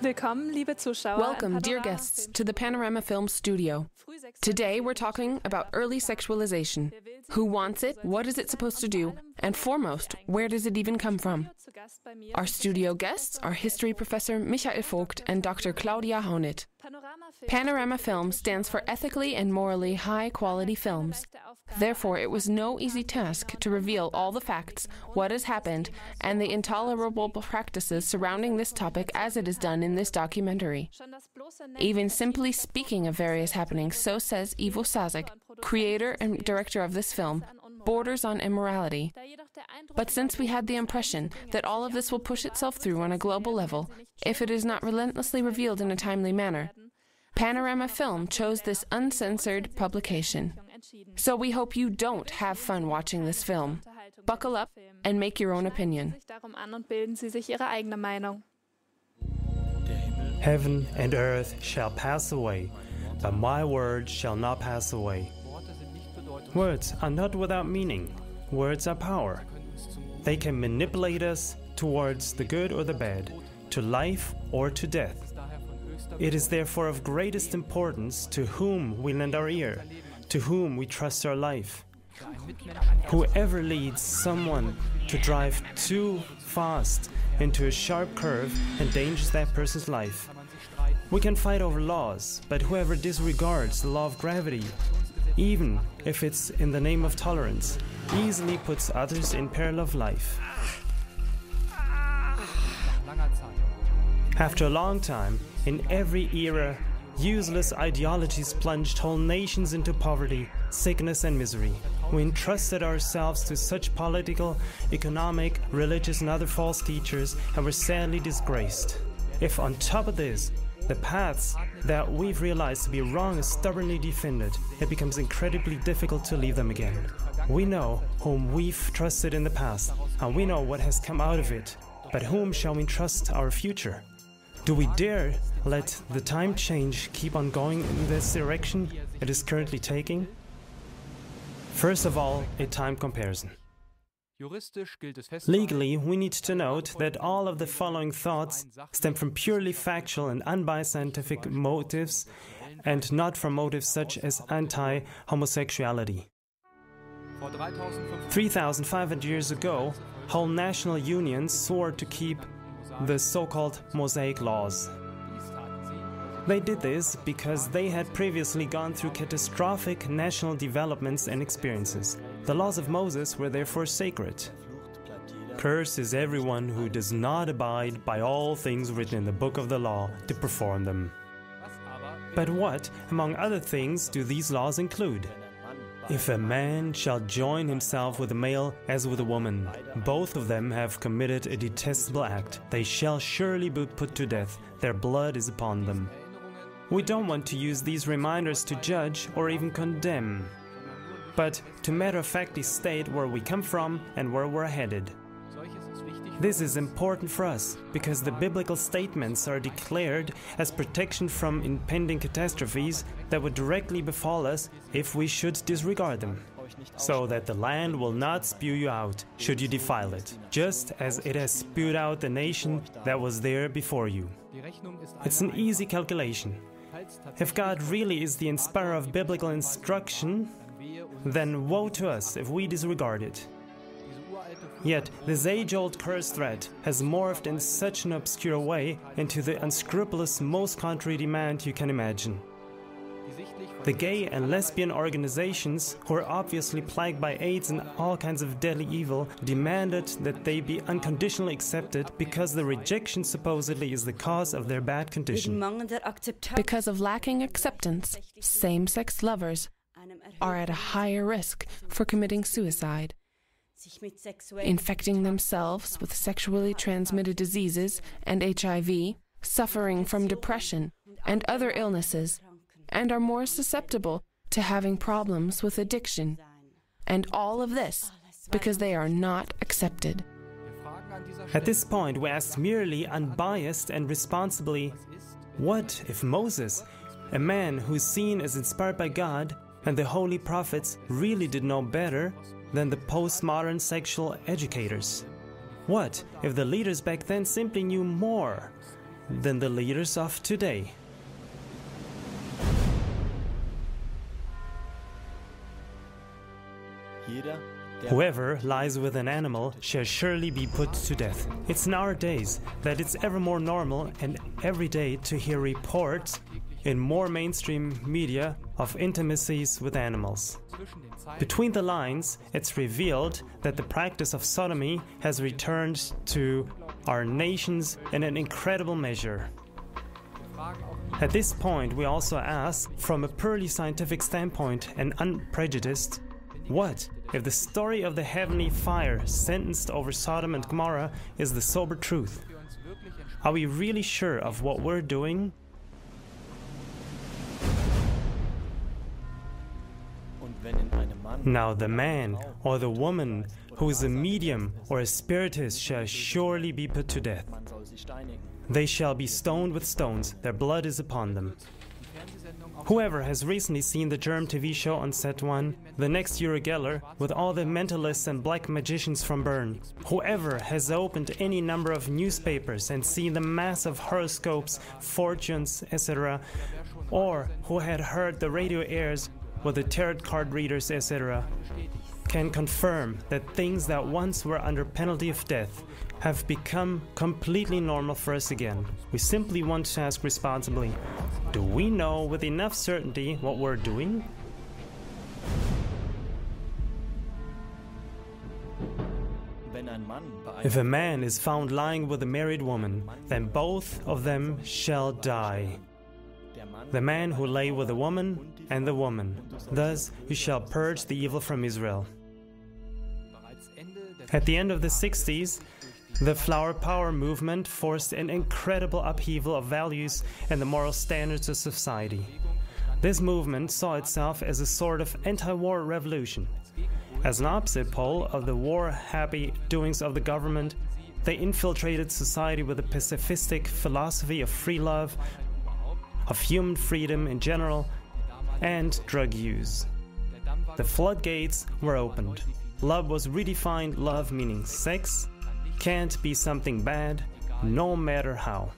Welcome, dear guests, to the Panorama Film Studio. Today we're talking about early sexualization. Who wants it? What is it supposed to do? And foremost, where does it even come from? Our studio guests are history professor Michael Vogt and Dr. Claudia Haunit. Panorama Film stands for ethically and morally high-quality films. Therefore, it was no easy task to reveal all the facts, what has happened, and the intolerable practices surrounding this topic as it is done in this documentary. Even simply speaking of various happenings, so says Ivo Sasek, creator and director of this film, borders on immorality. But since we had the impression that all of this will push itself through on a global level, if it is not relentlessly revealed in a timely manner, Panorama Film chose this uncensored publication. So we hope you don't have fun watching this film. Buckle up and make your own opinion. Heaven and earth shall pass away, but my word shall not pass away. Words are not without meaning. Words are power. They can manipulate us towards the good or the bad, to life or to death. It is therefore of greatest importance to whom we lend our ear, to whom we trust our life. Whoever leads someone to drive too fast into a sharp curve endangers that person's life. We can fight over laws, but whoever disregards the law of gravity, even if it's in the name of tolerance, easily puts others in peril of life. After a long time, in every era, useless ideologies plunged whole nations into poverty, sickness and misery. We entrusted ourselves to such political, economic, religious and other false teachers and were sadly disgraced. If on top of this, the paths that we've realized to be wrong are stubbornly defended, it becomes incredibly difficult to leave them again. We know whom we've trusted in the past, and we know what has come out of it. But whom shall we trust our future? Do we dare let the time change keep on going in this direction it is currently taking? First of all, a time comparison. Legally, we need to note that all of the following thoughts stem from purely factual and unbiased scientific motives and not from motives such as anti-homosexuality. 3,500 years ago, whole national unions swore to keep the so-called Mosaic laws. They did this because they had previously gone through catastrophic national developments and experiences. The laws of Moses were therefore sacred. Cursed is everyone who does not abide by all things written in the book of the law to perform them. But what, among other things, do these laws include? If a man shall join himself with a male as with a woman, both of them have committed a detestable act. They shall surely be put to death. Their blood is upon them. We don't want to use these reminders to judge or even condemn, but to matter-of-factly state where we come from and where we're headed. This is important for us because the biblical statements are declared as protection from impending catastrophes that would directly befall us if we should disregard them, so that the land will not spew you out should you defile it, just as it has spewed out the nation that was there before you. It's an easy calculation. If God really is the inspirer of biblical instruction, then woe to us if we disregard it. Yet, this age-old curse threat has morphed in such an obscure way into the unscrupulous, most contrary demand you can imagine. The gay and lesbian organizations, who are obviously plagued by AIDS and all kinds of deadly evil, demanded that they be unconditionally accepted because the rejection supposedly is the cause of their bad condition. Because of lacking acceptance, same-sex lovers are at a higher risk for committing suicide, infecting themselves with sexually transmitted diseases and HIV, suffering from depression and other illnesses, and are more susceptible to having problems with addiction. And all of this because they are not accepted. At this point, we ask merely unbiased and responsibly, what if Moses, a man who's seen as inspired by God, and the holy prophets really did know better than the postmodern sexual educators? What if the leaders back then simply knew more than the leaders of today. Whoever lies with an animal shall surely be put to death. It's in our days that it's ever more normal and every day to hear reports in more mainstream media of intimacies with animals. Between the lines, it's revealed that the practice of sodomy has returned to our nations in an incredible measure. At this point, we also ask, from a purely scientific standpoint and unprejudiced, what if the story of the heavenly fire sentenced over Sodom and Gomorrah is the sober truth? Are we really sure of what we're doing? Now the man or the woman who is a medium or a spiritist shall surely be put to death. They shall be stoned with stones, their blood is upon them. Whoever has recently seen the German TV show on Set 1, The Next Uri Geller, with all the mentalists and black magicians from Bern. Whoever has opened any number of newspapers and seen the massive horoscopes, fortunes, etc., or who had heard the radio airs with the tarot card readers, etc., can confirm that things that once were under penalty of death have become completely normal for us again. We simply want to ask responsibly, do we know with enough certainty what we're doing? If a man is found lying with a married woman, then both of them shall die. The man who lay with the woman and the woman. Thus you shall purge the evil from Israel. At the end of the 60s, the Flower Power movement forced an incredible upheaval of values and the moral standards of society. This movement saw itself as a sort of anti-war revolution. As an opposite pole of the war-happy doings of the government, they infiltrated society with a pacifistic philosophy of free love, of human freedom in general, and drug use. The floodgates were opened. Love was redefined, love meaning sex can't be something bad, no matter how.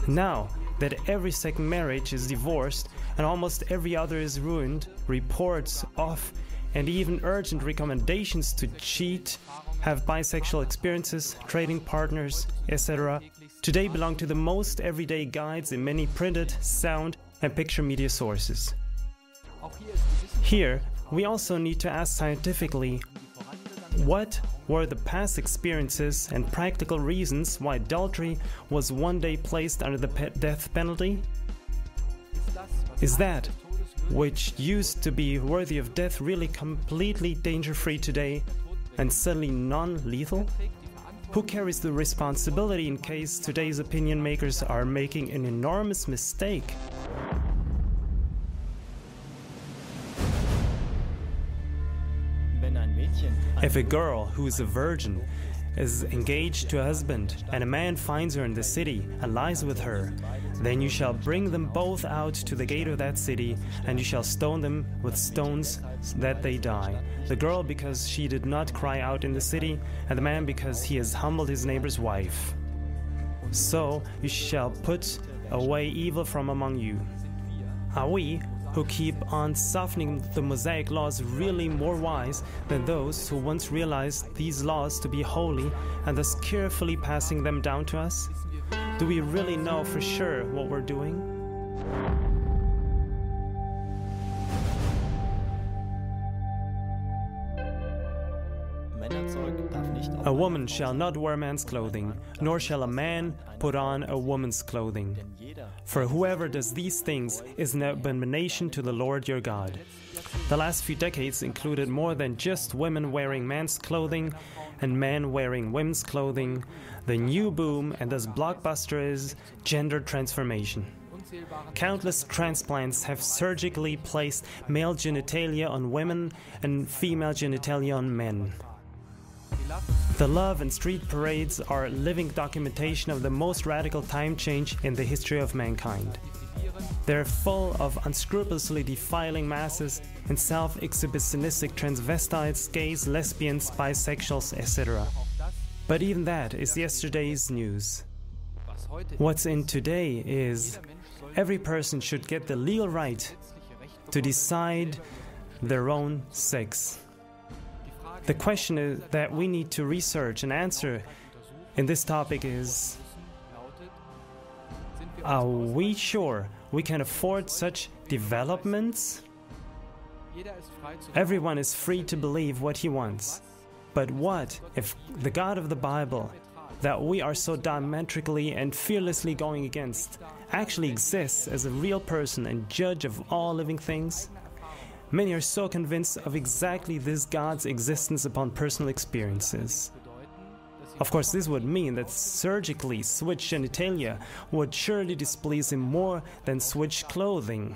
Now that every second marriage is divorced and almost every other is ruined, reports of and even urgent recommendations to cheat, have bisexual experiences, trading partners, etc., today belong to the most everyday guides in many printed, sound, and picture media sources. Here, we also need to ask scientifically, what were the past experiences and practical reasons why adultery was one day placed under the death penalty? Is that which used to be worthy of death really completely danger-free today and suddenly non-lethal? Who carries the responsibility in case today's opinion makers are making an enormous mistake? If a girl who is a virgin is engaged to a husband and a man finds her in the city and lies with her, then you shall bring them both out to the gate of that city, and you shall stone them with stones that they die. The girl because she did not cry out in the city, and the man because he has humbled his neighbor's wife. So you shall put away evil from among you. Are we, who keep on softening the Mosaic laws, really more wise than those who once realized these laws to be holy and thus carefully passing them down to us? Do we really know for sure what we're doing? A woman shall not wear man's clothing, nor shall a man put on a woman's clothing. For whoever does these things is an abomination to the Lord your God. The last few decades included more than just women wearing man's clothing and men wearing women's clothing. The new boom and thus blockbuster is gender transformation. Countless transplants have surgically placed male genitalia on women and female genitalia on men. The love and street parades are living documentation of the most radical time change in the history of mankind. They're full of unscrupulously defiling masses and self-exhibitionistic transvestites, gays, lesbians, bisexuals, etc. But even that is yesterday's news. What's in today is every person should get the legal right to decide their own sex. The question that we need to research and answer in this topic is, are we sure we can afford such developments? Everyone is free to believe what he wants. But what if the God of the Bible, that we are so diametrically and fearlessly going against, actually exists as a real person and judge of all living things? Many are so convinced of exactly this God's existence upon personal experiences. Of course, this would mean that surgically switched genitalia would surely displease him more than switched clothing.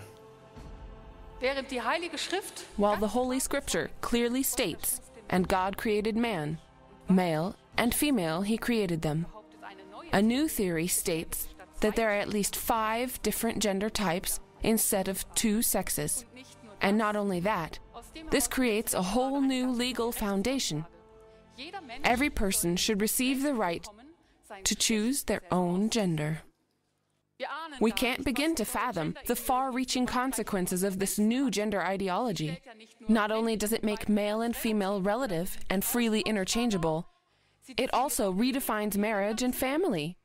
While the Holy Scripture clearly states, "And God created man, male and female he created them," a new theory states that there are at least 5 different gender types instead of 2 sexes. And not only that, this creates a whole new legal foundation. Every person should receive the right to choose their own gender. We can't begin to fathom the far-reaching consequences of this new gender ideology. Not only does it make male and female relative and freely interchangeable, it also redefines marriage and family.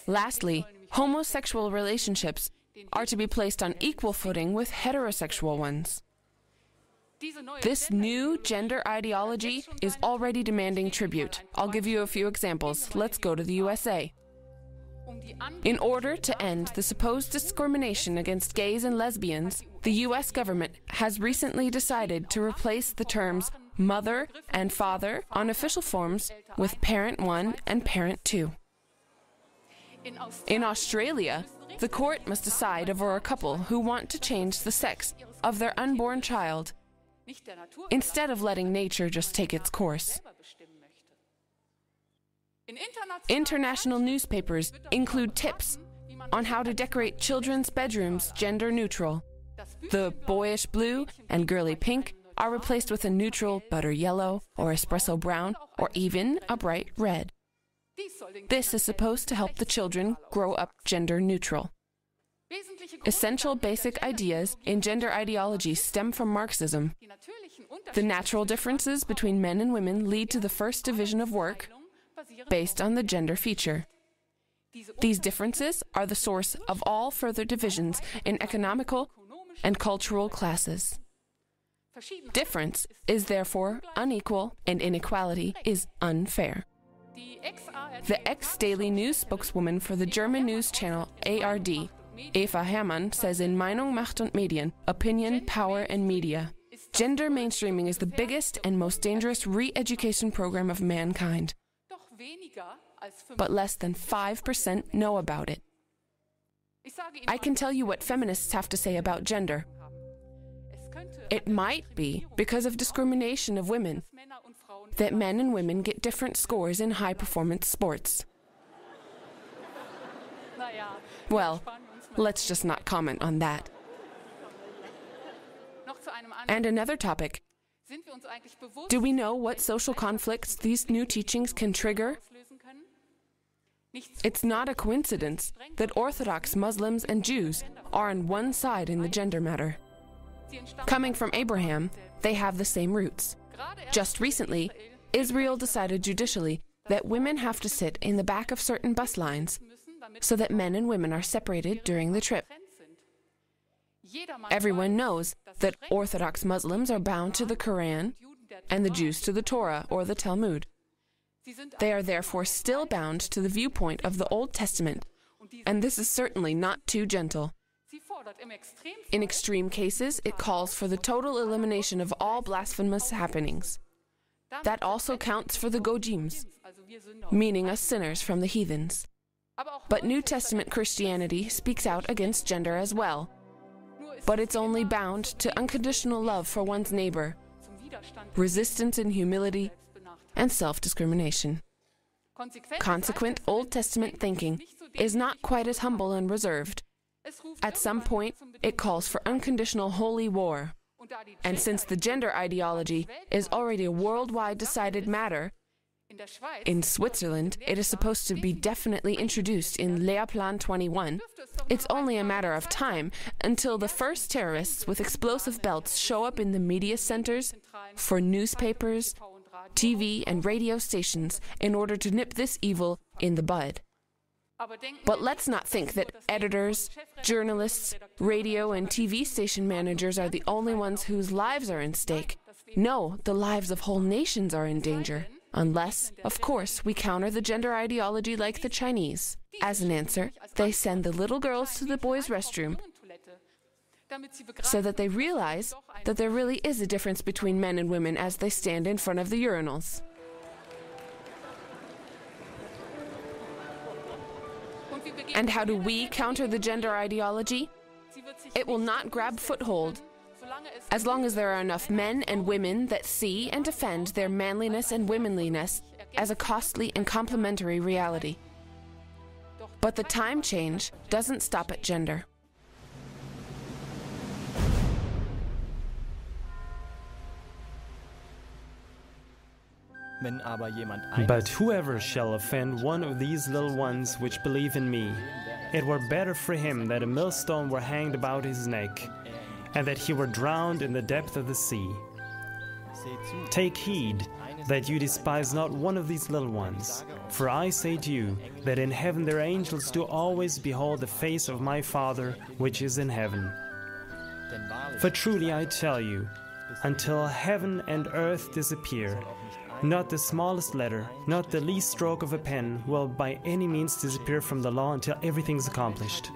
Lastly, homosexual relationships are to be placed on equal footing with heterosexual ones. This new gender ideology is already demanding tribute. I'll give you a few examples. Let's go to the USA. In order to end the supposed discrimination against gays and lesbians, the U.S. government has recently decided to replace the terms mother and father on official forms with parent 1 and parent 2. In Australia, the court must decide over a couple who want to change the sex of their unborn child instead of letting nature just take its course. International newspapers include tips on how to decorate children's bedrooms gender neutral. The boyish blue and girly pink are replaced with a neutral butter yellow or espresso brown or even a bright red. This is supposed to help the children grow up gender neutral. Essential basic ideas in gender ideology stem from Marxism. The natural differences between men and women lead to the first division of work based on the gender feature. These differences are the source of all further divisions in economical and cultural classes. Difference is therefore unequal and inequality is unfair. The ex-Daily News spokeswoman for the German news channel ARD, Eva Hermann, says in Meinung, Macht und Medien, Opinion, Power and Media, gender mainstreaming is the biggest and most dangerous re-education program of mankind. But less than 5% know about it. I can tell you what feminists have to say about gender. It might be because of discrimination of women that men and women get different scores in high-performance sports. Well, let's just not comment on that. And another topic. Do we know what social conflicts these new teachings can trigger? It's not a coincidence that Orthodox Muslims and Jews are on one side in the gender matter. Coming from Abraham, they have the same roots. Just recently, Israel decided judicially that women have to sit in the back of certain bus lines so that men and women are separated during the trip. Everyone knows that Orthodox Muslims are bound to the Quran and the Jews to the Torah or the Talmud. They are therefore still bound to the viewpoint of the Old Testament, and this is certainly not too gentle. In extreme cases, it calls for the total elimination of all blasphemous happenings. That also counts for the Gojims, meaning us sinners from the heathens. But New Testament Christianity speaks out against gender as well. But it's only bound to unconditional love for one's neighbor, resistance and humility, and self-discrimination. Consequent Old Testament thinking is not quite as humble and reserved. At some point, it calls for unconditional holy war. And since the gender ideology is already a worldwide decided matter, In Switzerland, it is supposed to be definitely introduced in Lehrplan 21. It's only a matter of time until the first terrorists with explosive belts show up in the media centers for newspapers, TV and radio stations in order to nip this evil in the bud. But let's not think that editors, journalists, radio and TV station managers are the only ones whose lives are in stake. No, the lives of whole nations are in danger. Unless, of course, we counter the gender ideology like the Chinese. As an answer, they send the little girls to the boys' restroom so that they realize that there really is a difference between men and women as they stand in front of the urinals. And how do we counter the gender ideology? It will not grab foothold as long as there are enough men and women that see and defend their manliness and womanliness as a costly and complementary reality. But the time change doesn't stop at gender. But whoever shall offend one of these little ones which believe in me, it were better for him that a millstone were hanged about his neck, and that he were drowned in the depth of the sea. Take heed that you despise not one of these little ones, for I say to you that in heaven their angels do always behold the face of my Father which is in heaven. For truly I tell you, until heaven and earth disappear, not the smallest letter, not the least stroke of a pen will by any means disappear from the law until everything is accomplished.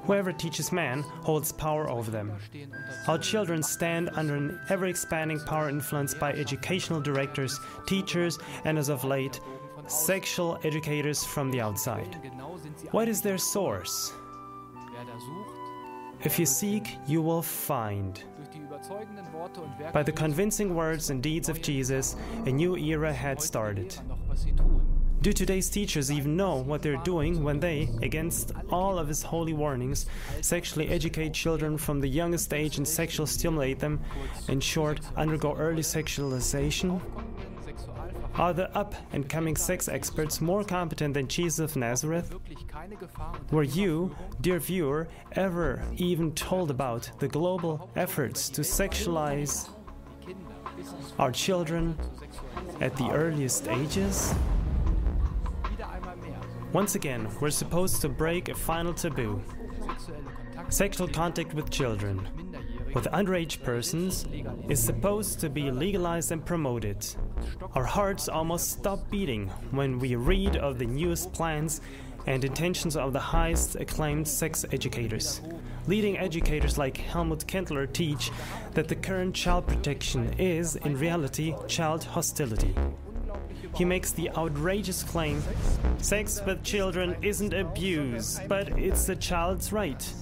Whoever teaches man holds power over them. Our children stand under an ever-expanding power influenced by educational directors, teachers, and as of late, sexual educators from the outside. What is their source? If you seek, you will find. By the convincing words and deeds of Jesus, a new era had started. Do today's teachers even know what they're doing when they, against all of his holy warnings, sexually educate children from the youngest age and sexually stimulate them, in short, undergo early sexualization? Are the up-and-coming sex experts more competent than Jesus of Nazareth? Were you, dear viewer, ever even told about the global efforts to sexualize our children at the earliest ages? Once again, we're supposed to break a final taboo. Sexual contact with children, with underage persons, is supposed to be legalized and promoted. Our hearts almost stop beating when we read of the newest plans and intentions of the highest acclaimed sex educators. Leading educators like Helmut Kendler teach that the current child protection is, in reality, child hostility. He makes the outrageous claim, sex with children isn't abuse, but it's the child's right.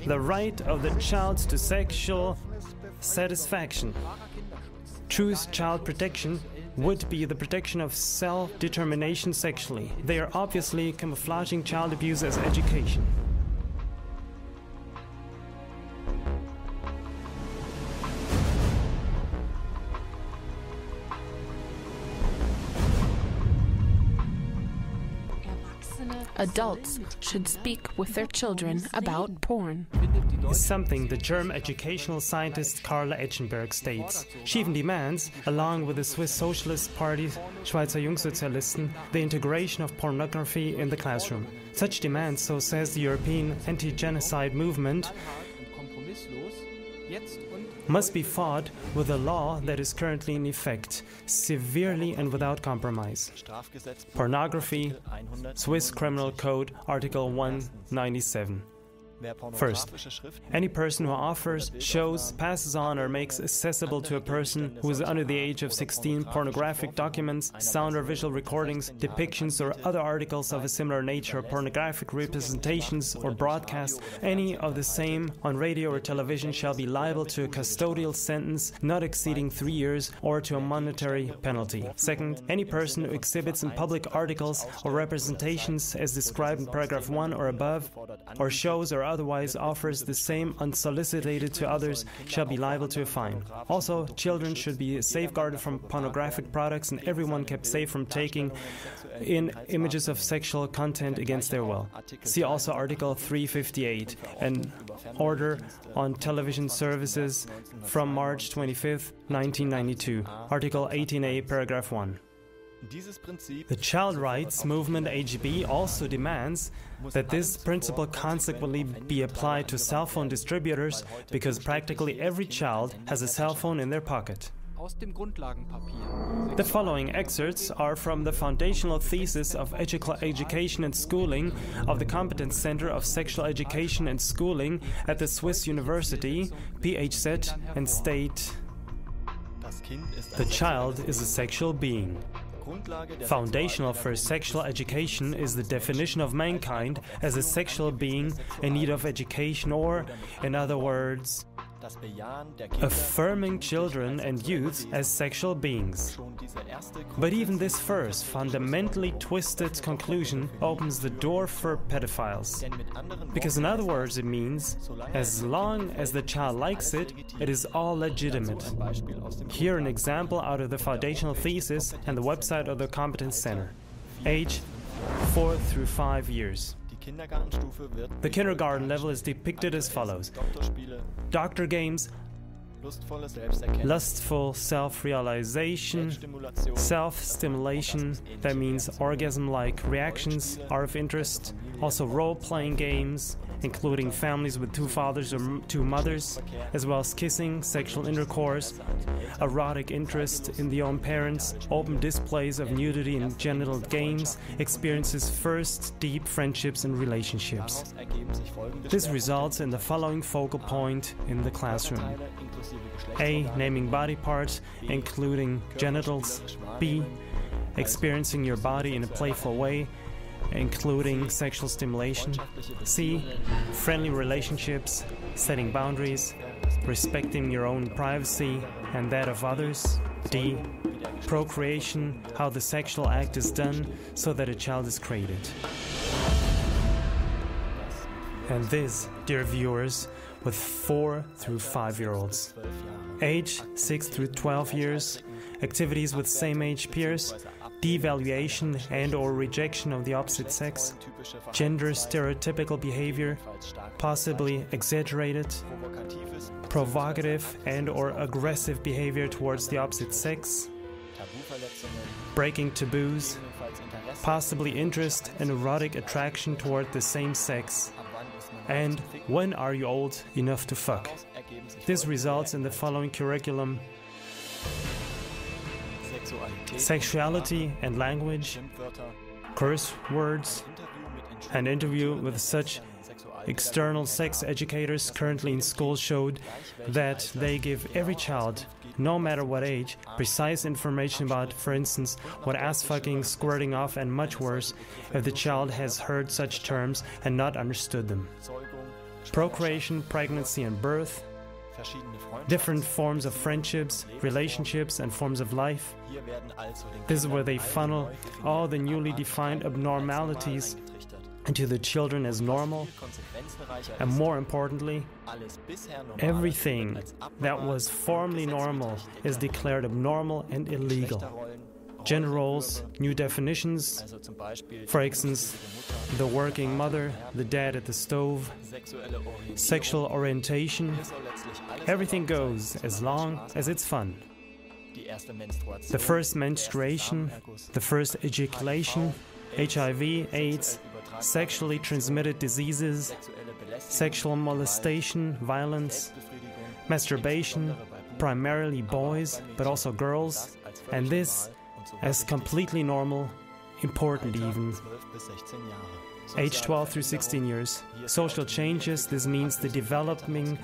The right of the child to sexual satisfaction. True child protection would be the protection of self-determination sexually. They are obviously camouflaging child abuse as education. Adults should speak with their children about porn. Is something the German educational scientist Carla Etchenberg states. She even demands, along with the Swiss Socialist Party, Schweizer Jungsozialisten, the integration of pornography in the classroom. Such demands, so says the European anti-genocide movement, must be fought with a law that is currently in effect, severely and without compromise. Pornography, Swiss Criminal Code, Article 197. First, any person who offers, shows, passes on or makes accessible to a person who is under the age of 16 pornographic documents, sound or visual recordings, depictions or other articles of a similar nature, or pornographic representations or broadcasts, any of the same on radio or television shall be liable to a custodial sentence not exceeding 3 years or to a monetary penalty. Second, any person who exhibits in public articles or representations as described in paragraph 1 or above, or shows or otherwise offers the same unsolicited to others shall be liable to a fine. Also, children should be safeguarded from pornographic products and everyone kept safe from taking in images of sexual content against their will. See also Article 358, an order on television services from March 25, 1992, Article 18a, paragraph 1. The child rights movement HB also demands that this principle consequently be applied to cell phone distributors because practically every child has a cell phone in their pocket. The following excerpts are from the foundational thesis of Education and Schooling of the Competence Center of Sexual Education and Schooling at the Swiss University, PHZ, and state: the child is a sexual being. Foundational for sexual education is the definition of mankind as a sexual being in need of education, or, in other words, affirming children and youth as sexual beings. But even this first, fundamentally twisted conclusion opens the door for pedophiles. Because in other words it means, as long as the child likes it, it is all legitimate. Here an example out of the foundational thesis and the website of the Competence Center. Age 4 through 5 years. The kindergarten level is depicted as follows: doctor games, lustful self-realization, self-stimulation, that means orgasm-like reactions are of interest, also role-playing games, including families with 2 fathers or 2 mothers, as well as kissing, sexual intercourse, erotic interest in the own parents, open displays of nudity in genital games, experiences first deep friendships and relationships. This results in the following focal point in the classroom. A. Naming body parts, including genitals. B. Experiencing your body in a playful way, including sexual stimulation. C. Friendly relationships, setting boundaries, respecting your own privacy and that of others. D. Procreation, how the sexual act is done so that a child is created. And this, dear viewers, with 4 through 5-year-olds. Age 6 through 12 years, activities with same-age peers, devaluation and or rejection of the opposite sex, gender stereotypical behavior, possibly exaggerated, provocative and or aggressive behavior towards the opposite sex, breaking taboos, possibly interest and erotic attraction toward the same sex, and when are you old enough to fuck? This results in the following curriculum: sexuality and language, curse words, an interview with such external sex educators currently in schools showed that they give every child, no matter what age, precise information about, for instance, what ass fucking, squirting off, and much worse if the child has heard such terms and not understood them. Procreation, pregnancy and birth, different forms of friendships, relationships and forms of life. This is where they funnel all the newly defined abnormalities into the children as normal, and more importantly, everything that was formerly normal is declared abnormal and illegal. Gender roles, new definitions, for instance, the working mother, the dad at the stove, sexual orientation, everything goes as long as it's fun. The first menstruation, the first ejaculation, HIV, AIDS, sexually transmitted diseases, sexual molestation, violence, masturbation, primarily boys, but also girls, and this as completely normal, important even. Age 12 through 16 years. Social changes, this means the developing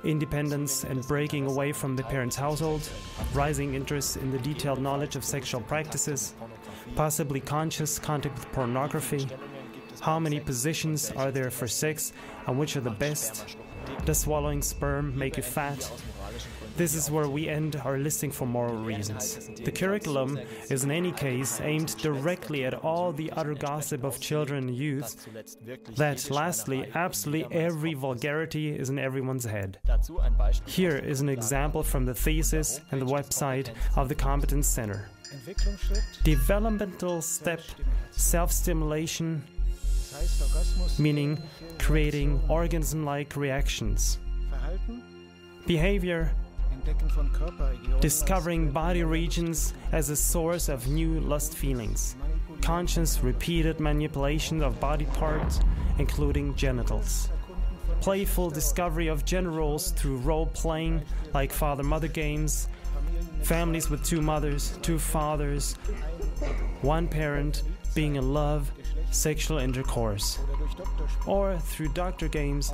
independence and breaking away from the parents' household, rising interest in the detailed knowledge of sexual practices, possibly conscious contact with pornography. How many positions are there for sex and which are the best? Does swallowing sperm make you fat? This is where we end our listing for moral reasons. The curriculum is in any case aimed directly at all the utter gossip of children and youth, that lastly, absolutely every vulgarity is in everyone's head. Here is an example from the thesis and the website of the Competence Center. Developmental step, self-stimulation, meaning creating organism-like reactions. Behavior, discovering body regions as a source of new lust feelings. Conscious, repeated manipulation of body parts, including genitals. Playful discovery of gender roles through role-playing, like father-mother games. Families with two mothers, two fathers, one parent being in love, sexual intercourse. Or through doctor games,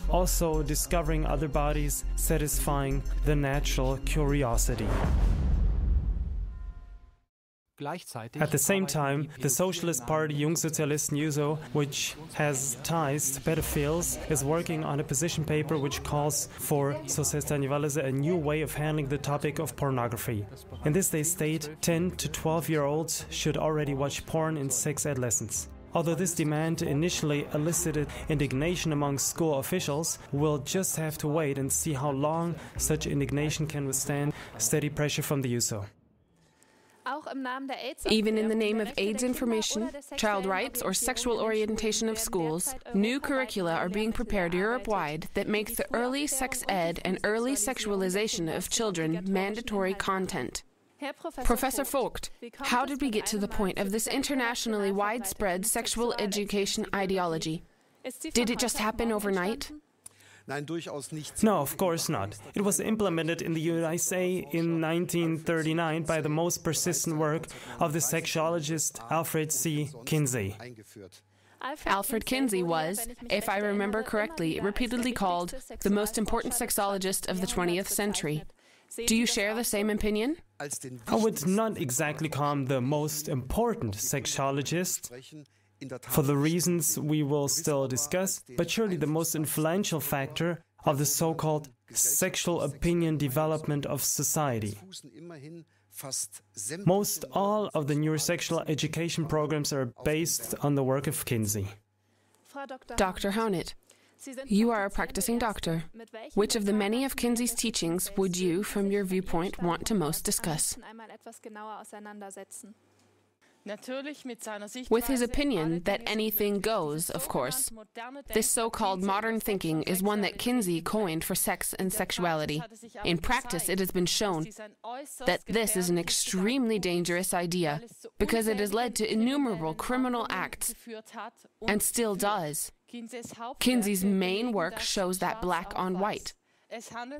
also discovering other bodies, satisfying the natural curiosity. At the same time, the Socialist Party Jungsozialisten Juso, which has ties to pedophiles, is working on a position paper which calls for, so says Tanja Walliser, a new way of handling the topic of pornography. In this they state 10 to 12-year-olds should already watch porn in sex adolescence. Although this demand initially elicited indignation among school officials, we'll just have to wait and see how long such indignation can withstand steady pressure from the Juso. Even in the name of AIDS information, child rights, or sexual orientation of schools, new curricula are being prepared Europe-wide that make the early sex ed and early sexualization of children mandatory content. Professor Vogt, how did we get to the point of this internationally widespread sexual education ideology? Did it just happen overnight? No, of course not. It was implemented in the USA in 1939 by the most persistent work of the sexologist Alfred C. Kinsey. Alfred Kinsey was, if I remember correctly, repeatedly called the most important sexologist of the 20th century. Do you share the same opinion? I would not exactly call him the most important sexologist, for the reasons we will still discuss, but surely the most influential factor of the so-called sexual opinion development of society. Most all of the neurosexual education programs are based on the work of Kinsey. Dr. Hownett, you are a practicing doctor. Which of the many of Kinsey's teachings would you, from your viewpoint, want to most discuss? With his opinion that anything goes, of course. This so-called modern thinking is one that Kinsey coined for sex and sexuality. In practice, it has been shown that this is an extremely dangerous idea because it has led to innumerable criminal acts, and still does. Kinsey's main work shows that black on white.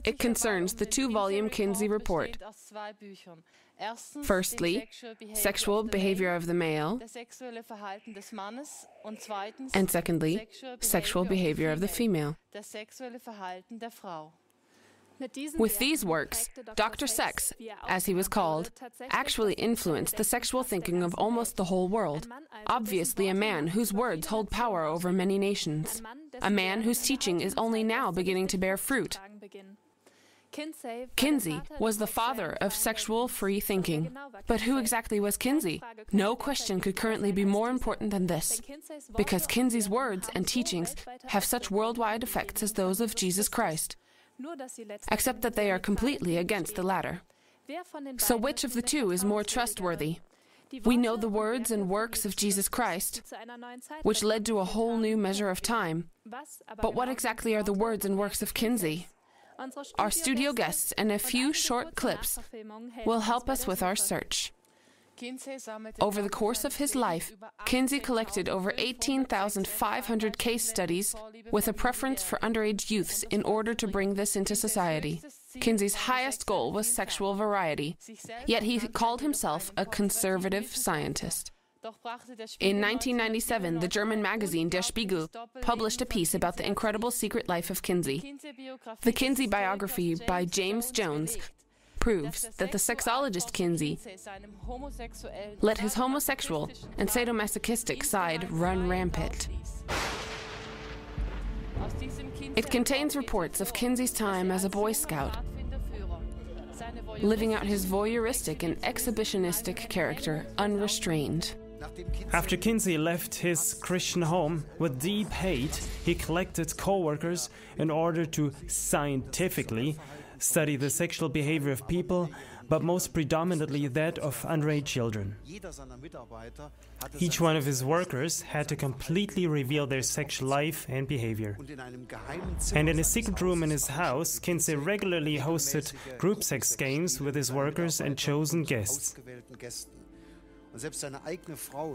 It concerns the 2-volume Kinsey report. Firstly, sexual behavior of the male, and secondly, sexual behavior of the female. With these works, Dr. Sex, as he was called, actually influenced the sexual thinking of almost the whole world. Obviously a man whose words hold power over many nations. A man whose teaching is only now beginning to bear fruit. Kinsey was the father of sexual free thinking. But who exactly was Kinsey? No question could currently be more important than this, because Kinsey's words and teachings have such worldwide effects as those of Jesus Christ, except that they are completely against the latter. So which of the two is more trustworthy? We know the words and works of Jesus Christ, which led to a whole new measure of time. But what exactly are the words and works of Kinsey? Our studio guests and a few short clips will help us with our search. Over the course of his life, Kinsey collected over 18,500 case studies with a preference for underage youths in order to bring this into society. Kinsey's highest goal was sexual variety, yet he called himself a conservative scientist. In 1997, the German magazine Der Spiegel published a piece about the incredible secret life of Kinsey. The Kinsey biography by James Jones proves that the sexologist Kinsey let his homosexual and sadomasochistic side run rampant. It contains reports of Kinsey's time as a Boy Scout, living out his voyeuristic and exhibitionistic character unrestrained. After Kinsey left his Christian home with deep hate, he collected co-workers in order to scientifically study the sexual behavior of people, but most predominantly that of underage children. Each one of his workers had to completely reveal their sexual life and behavior. And in a secret room in his house, Kinsey regularly hosted group sex games with his workers and chosen guests.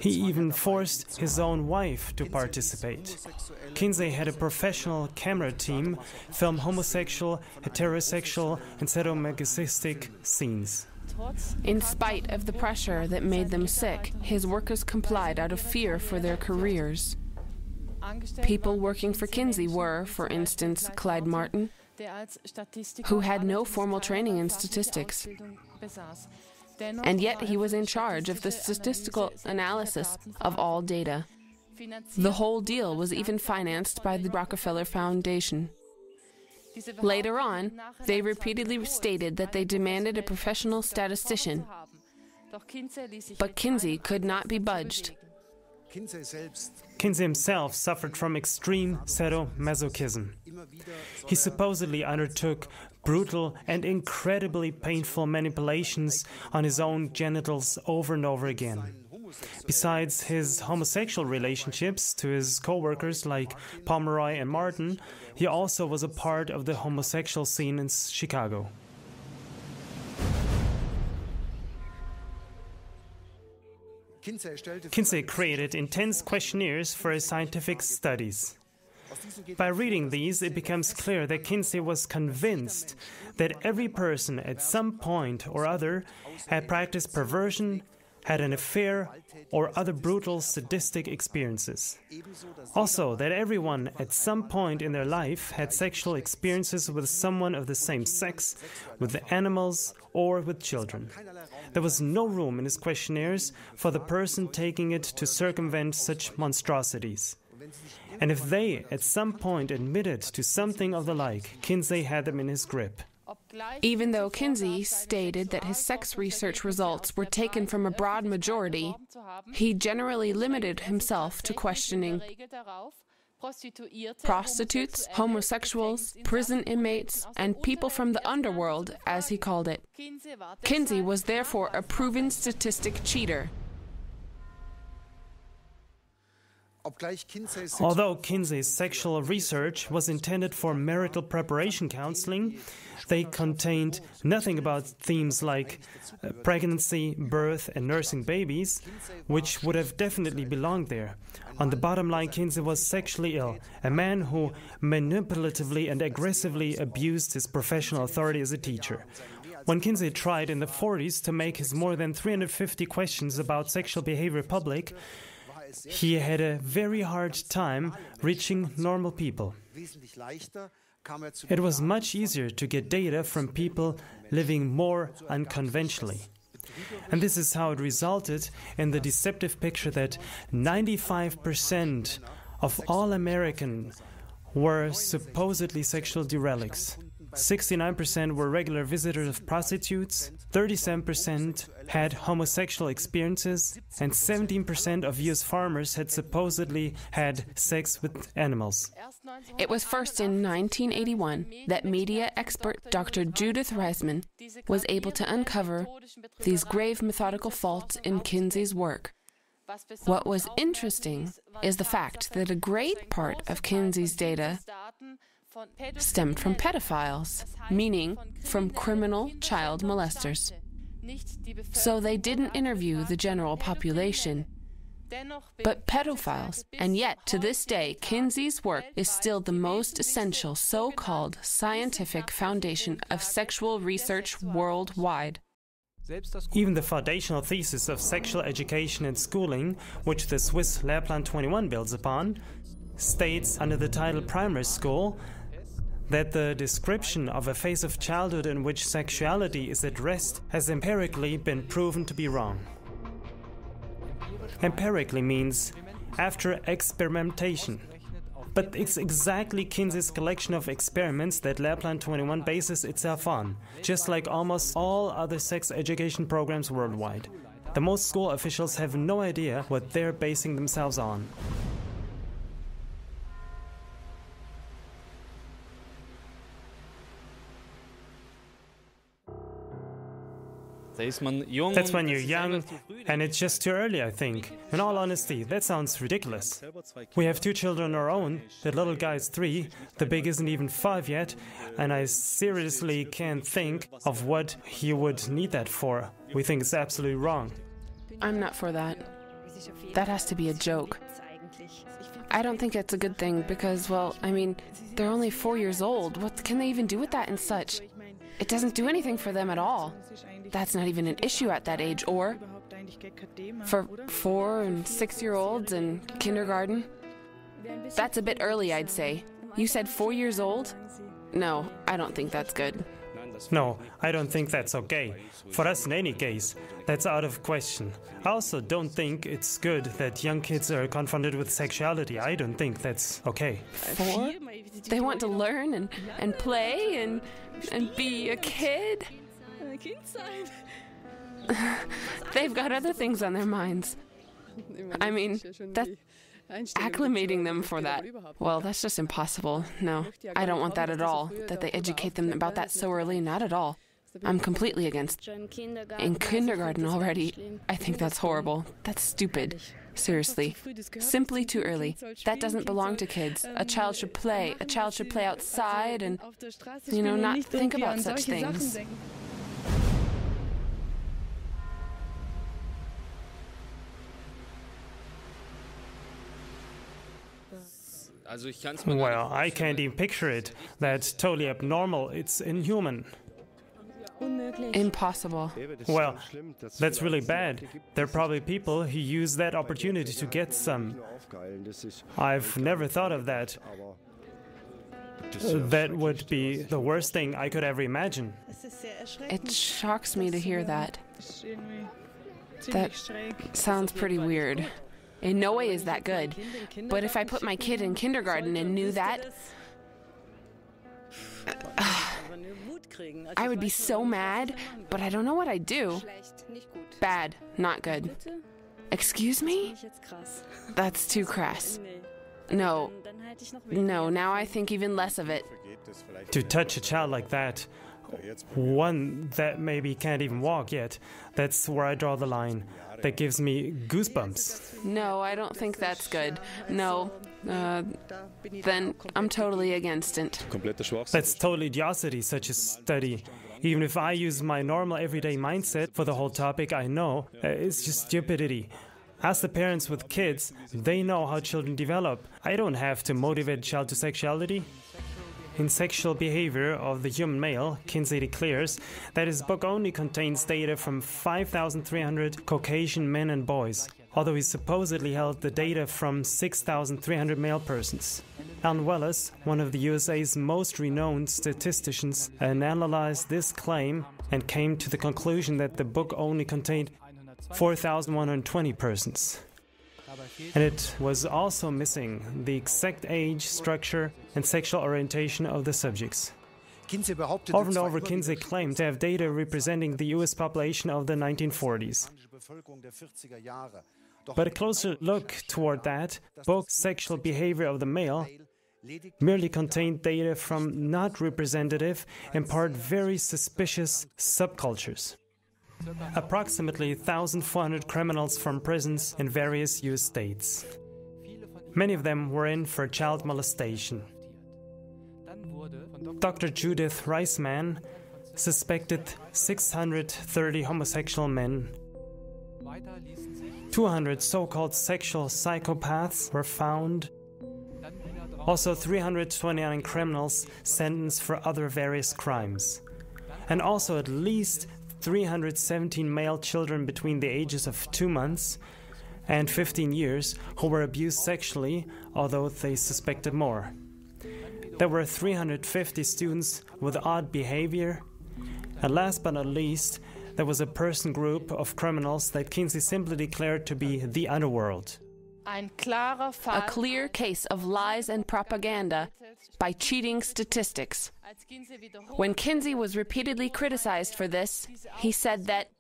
He even forced his own wife to participate. Kinsey had a professional camera team film homosexual, heterosexual, and sadomasochistic scenes. In spite of the pressure that made them sick, his workers complied out of fear for their careers. People working for Kinsey were, for instance, Clyde Martin, who had no formal training in statistics. And yet he was in charge of the statistical analysis of all data. The whole deal was even financed by the Rockefeller Foundation. Later on, they repeatedly stated that they demanded a professional statistician, but Kinsey could not be budged. Kinsey himself suffered from extreme sadomasochism. He supposedly undertook brutal and incredibly painful manipulations on his own genitals over and over again. Besides his homosexual relationships to his co-workers like Pomeroy and Martin, he also was a part of the homosexual scene in Chicago. Kinsey created intense questionnaires for his scientific studies. By reading these, it becomes clear that Kinsey was convinced that every person at some point or other had practiced perversion, had an affair, or other brutal sadistic experiences. Also, that everyone at some point in their life had sexual experiences with someone of the same sex, with animals, or with children. There was no room in his questionnaires for the person taking it to circumvent such monstrosities. And if they at some point admitted to something of the like, Kinsey had them in his grip. Even though Kinsey stated that his sex research results were taken from a broad majority, he generally limited himself to questioning prostitutes, homosexuals, prison inmates, and people from the underworld, as he called it. Kinsey was therefore a proven statistic cheater. Although Kinsey's sexual research was intended for marital preparation counseling, they contained nothing about themes like pregnancy, birth, and nursing babies, which would have definitely belonged there. On the bottom line, Kinsey was sexually ill, a man who manipulatively and aggressively abused his professional authority as a teacher. When Kinsey tried in the 40s to make his more than 350 questions about sexual behavior public, he had a very hard time reaching normal people. It was much easier to get data from people living more unconventionally. And this is how it resulted in the deceptive picture that 95% of all Americans were supposedly sexual derelicts. 69% were regular visitors of prostitutes, 37% had homosexual experiences, and 17% of U.S. farmers had supposedly had sex with animals. It was first in 1981 that media expert Dr. Judith Reisman was able to uncover these grave methodical faults in Kinsey's work. What was interesting is the fact that a great part of Kinsey's data stemmed from pedophiles, meaning from criminal child molesters. So they didn't interview the general population, but pedophiles. And yet, to this day, Kinsey's work is still the most essential so-called scientific foundation of sexual research worldwide. Even the foundational thesis of sexual education and schooling, which the Swiss Lehrplan 21 builds upon, states under the title Primary School that the description of a phase of childhood in which sexuality is at rest has empirically been proven to be wrong. Empirically means after experimentation. But it's exactly Kinsey's collection of experiments that Lehrplan 21 bases itself on, just like almost all other sex education programs worldwide. The most school officials have no idea what they're basing themselves on. That's when you're young, and it's just too early, I think. In all honesty, that sounds ridiculous. We have 2 children of our own. The little guy is 3, the big isn't even 5 yet, and I seriously can't think of what he would need that for. We think it's absolutely wrong. I'm not for that. That has to be a joke. I don't think it's a good thing because, well, I mean, they're only 4 years old. What can they even do with that and such? It doesn't do anything for them at all. That's not even an issue at that age, or for 4- and 6-year-olds in kindergarten. That's a bit early, I'd say. You said 4 years old? No, I don't think that's good. No, I don't think that's okay. For us in any case, that's out of question. I also don't think it's good that young kids are confronted with sexuality. I don't think that's okay. 4? They want to learn and play and be a kid? They've got other things on their minds. I mean, that's acclimating them for that. Well, that's just impossible. No, I don't want that at all, that they educate them about that so early, not at all. I'm completely against. In kindergarten already, I think that's horrible. That's stupid. Seriously. Simply too early. That doesn't belong to kids. A child should play. A child should play outside and, not think about such things. Well, I can't even picture it. That's totally abnormal. It's inhuman. Impossible. Well, that's really bad. There are probably people who use that opportunity to get some. I've never thought of that. That would be the worst thing I could ever imagine. It shocks me to hear that. That sounds pretty weird. In no way is that good. But if I put my kid in kindergarten and knew that, I would be so mad, but I don't know what I'd do. Bad, not good. Excuse me? That's too crass. No, now I think even less of it. To touch a child like that, one that maybe can't even walk yet, that's where I draw the line. That gives me goosebumps. No, I don't think that's good. No, then I'm totally against it. That's total idiocy, such a study. Even if I use my normal everyday mindset for the whole topic, I know it's just stupidity. Ask the parents with kids, they know how children develop. I don't have to motivate a child to sexuality. In Sexual Behavior of the Human Male, Kinsey declares that his book only contains data from 5,300 Caucasian men and boys, although he supposedly held the data from 6,300 male persons. Alan Wallace, one of the USA's most renowned statisticians, analyzed this claim and came to the conclusion that the book only contained 4,120 persons. And it was also missing the exact age, structure, and sexual orientation of the subjects. Over and over, Kinsey claimed to have data representing the US population of the 1940s. But a closer look toward that book, Sexual Behavior of the Male, merely contained data from not representative, in part very suspicious subcultures. Approximately 1,400 criminals from prisons in various US states. Many of them were in for child molestation. Dr. Judith Reisman suspected 630 homosexual men. 200 so-called sexual psychopaths were found. Also 329 criminals sentenced for other various crimes. And also at least 317 male children between the ages of 2 months and 15 years who were abused sexually, although they suspected more. There were 350 students with odd behavior. And last but not least, there was a person group of criminals that Kinsey simply declared to be the underworld. A clear case of lies and propaganda by cheating statistics. When Kinsey was repeatedly criticized for this, he said that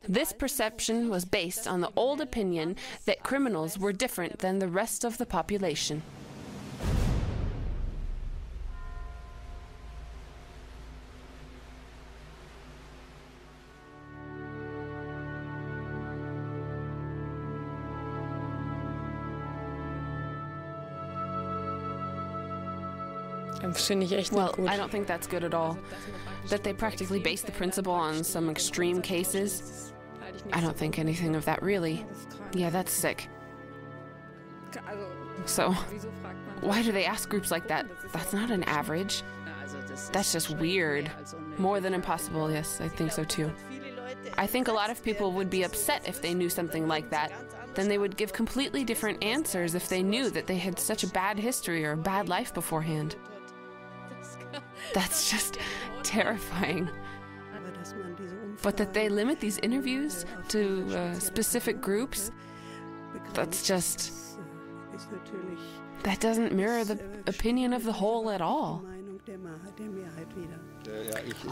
this perception was based on the old opinion that criminals were different than the rest of the population. Well, I don't think that's good at all. That they practically base the principle on some extreme cases. I don't think anything of that really. Yeah, that's sick. So, why do they ask groups like that? That's not an average. That's just weird. More than impossible, yes, I think so too. I think a lot of people would be upset if they knew something like that. Then they would give completely different answers if they knew that they had such a bad history or a bad life beforehand. That's just terrifying. But that they limit these interviews to specific groups, that's just... that doesn't mirror the opinion of the whole at all.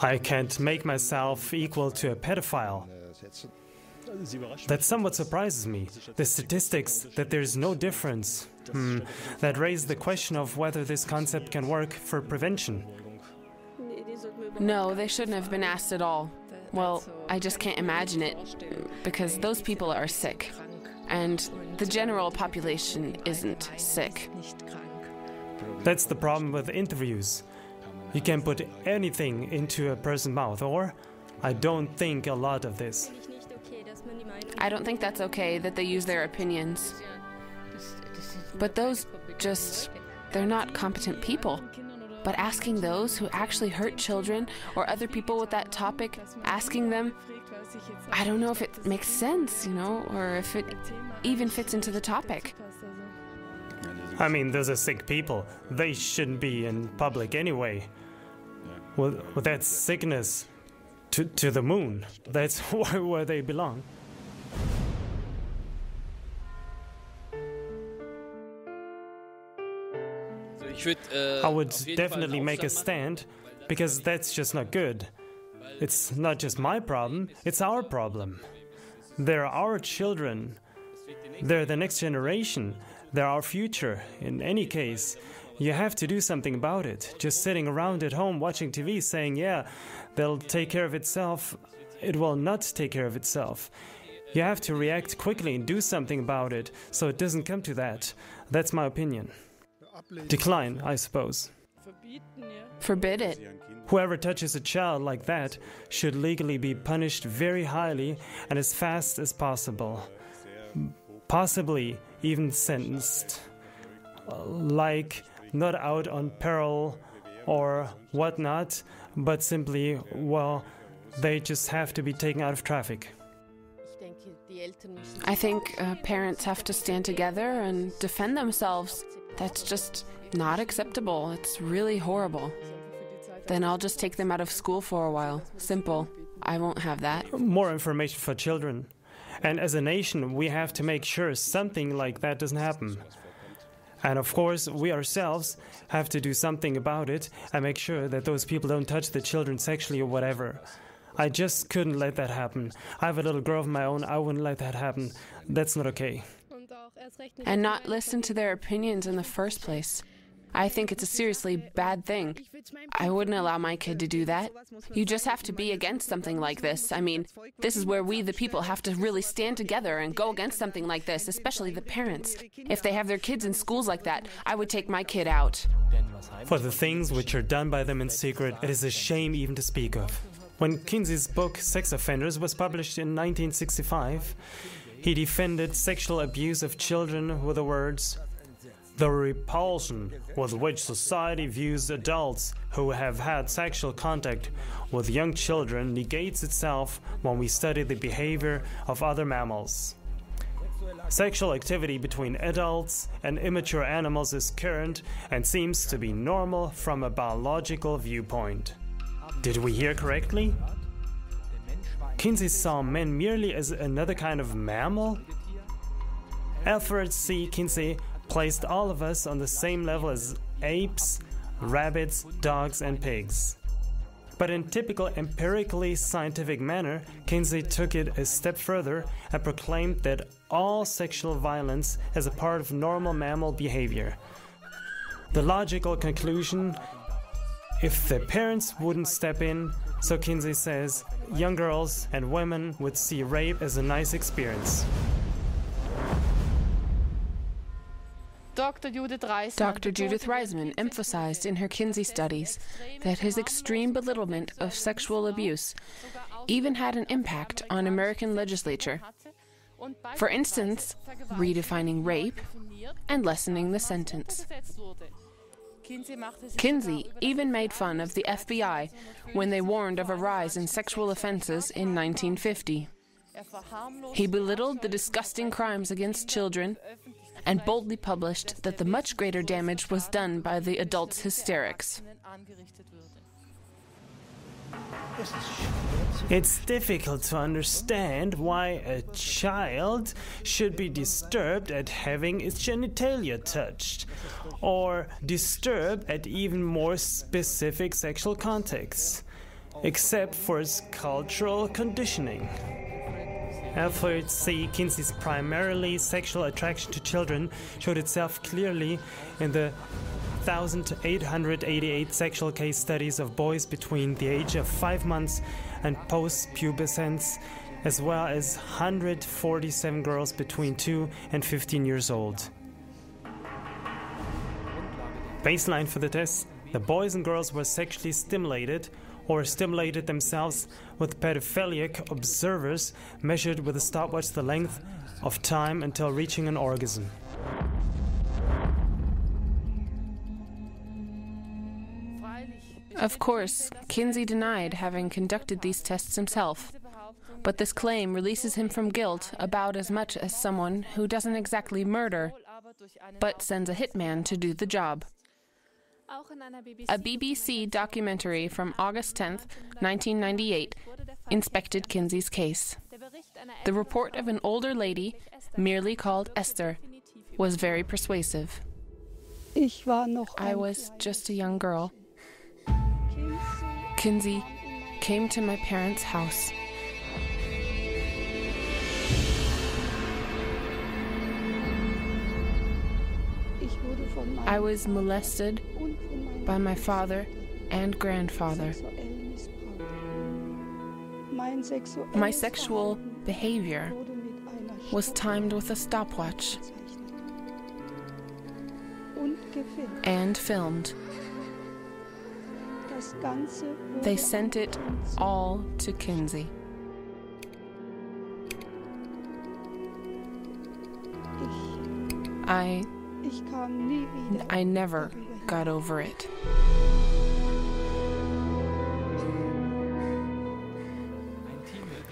I can't make myself equal to a pedophile. That somewhat surprises me. The statistics that there's no difference. That raise the question of whether this concept can work for prevention. No, they shouldn't have been asked at all. Well, I just can't imagine it, because those people are sick. And the general population isn't sick. That's the problem with interviews. You can put anything into a person's mouth, or I don't think a lot of this. I don't think that's okay that they use their opinions. But those just... they're not competent people. But asking those who actually hurt children or other people with that topic, asking them, I don't know if it makes sense, or if it even fits into the topic. I mean, those are sick people. They shouldn't be in public anyway. With that sickness to the moon. That's where they belong. I would definitely make a stand, because that's just not good. It's not just my problem, it's our problem. They're our children. They're the next generation. They're our future. In any case, you have to do something about it. Just sitting around at home watching TV saying, yeah, they'll take care of itself, it will not take care of itself. You have to react quickly and do something about it, so it doesn't come to that. That's my opinion. Decline, I suppose. Forbid it. Whoever touches a child like that should legally be punished very highly and as fast as possible. Possibly even sentenced. Like, not out on peril or whatnot, but simply, well, they just have to be taken out of traffic. I think parents have to stand together and defend themselves. That's just not acceptable. It's really horrible. Then I'll just take them out of school for a while. Simple. I won't have that. More information for children. And as a nation, we have to make sure something like that doesn't happen. And of course, we ourselves have to do something about it and make sure that those people don't touch the children sexually or whatever. I just couldn't let that happen. I have a little girl of my own. I wouldn't let that happen. That's not okay. And not listen to their opinions in the first place. I think it's a seriously bad thing. I wouldn't allow my kid to do that. You just have to be against something like this. I mean, this is where we, the people, have to really stand together and go against something like this, especially the parents. If they have their kids in schools like that, I would take my kid out. For the things which are done by them in secret, it is a shame even to speak of. When Kinsey's book Sex Offenders was published in 1965, he defended sexual abuse of children with the words, "The repulsion with which society views adults who have had sexual contact with young children negates itself when we study the behavior of other mammals. Sexual activity between adults and immature animals is current and seems to be normal from a biological viewpoint." Did we hear correctly? Kinsey saw men merely as another kind of mammal? Alfred C. Kinsey placed all of us on the same level as apes, rabbits, dogs, and pigs. But in typical empirically scientific manner, Kinsey took it a step further and proclaimed that all sexual violence is a part of normal mammal behavior. The logical conclusion, if the parents wouldn't step in, so Kinsey says, young girls and women would see rape as a nice experience. Dr. Judith Reisman emphasized in her Kinsey studies that his extreme belittlement of sexual abuse even had an impact on American legislature. For instance, redefining rape and lessening the sentence. Kinsey even made fun of the FBI when they warned of a rise in sexual offenses in 1950. He belittled the disgusting crimes against children and boldly published that the much greater damage was done by the adults' hysterics. It's difficult to understand why a child should be disturbed at having its genitalia touched, or disturbed at even more specific sexual contexts, except for its cultural conditioning. Alfred C. Kinsey's primarily sexual attraction to children showed itself clearly in the 1,888 sexual case studies of boys between the age of 5 months and post-pubescence, as well as 147 girls between 2 and 15 years old. Baseline for the tests: the boys and girls were sexually stimulated or stimulated themselves with pedophilic observers measured with a stopwatch the length of time until reaching an orgasm. Of course, Kinsey denied having conducted these tests himself, but this claim releases him from guilt about as much as someone who doesn't exactly murder, but sends a hitman to do the job. A BBC documentary from August 10, 1998, inspected Kinsey's case. The report of an older lady, merely called Esther, was very persuasive. I was just a young girl. Kinsey came to my parents' house. I was molested by my father and grandfather. My sexual behavior was timed with a stopwatch and filmed. They sent it all to Kinsey. I never got over it.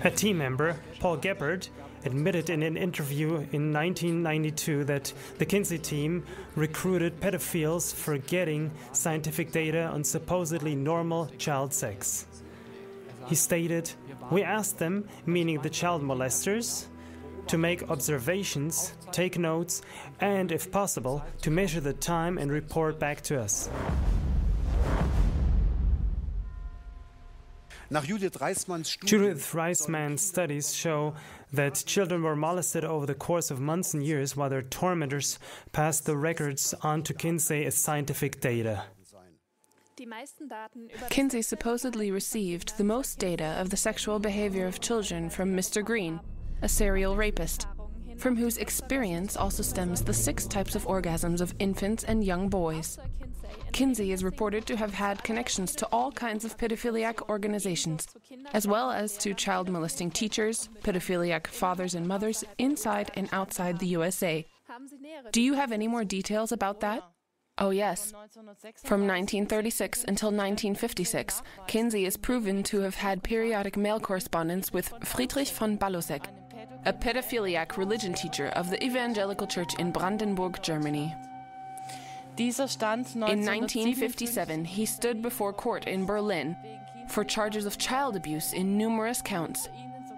A team member, Paul Gebhardt, admitted in an interview in 1992 that the Kinsey team recruited pedophiles for getting scientific data on supposedly normal child sex. He stated, "We asked them, meaning the child molesters, to make observations, take notes, and, if possible, to measure the time and report back to us." Judith Reisman's studies show that children were molested over the course of months and years while their tormentors passed the records on to Kinsey as scientific data. Kinsey supposedly received the most data of the sexual behavior of children from Mr. Green, a serial rapist, from whose experience also stems the 6 types of orgasms of infants and young boys. Kinsey is reported to have had connections to all kinds of pedophiliac organizations, as well as to child molesting teachers, pedophiliac fathers and mothers inside and outside the USA. Do you have any more details about that? Oh yes. From 1936 until 1956, Kinsey is proven to have had periodic mail correspondence with Friedrich von Balosek, a pedophiliac religion teacher of the Evangelical Church in Brandenburg, Germany. In 1957, he stood before court in Berlin for charges of child abuse in numerous counts,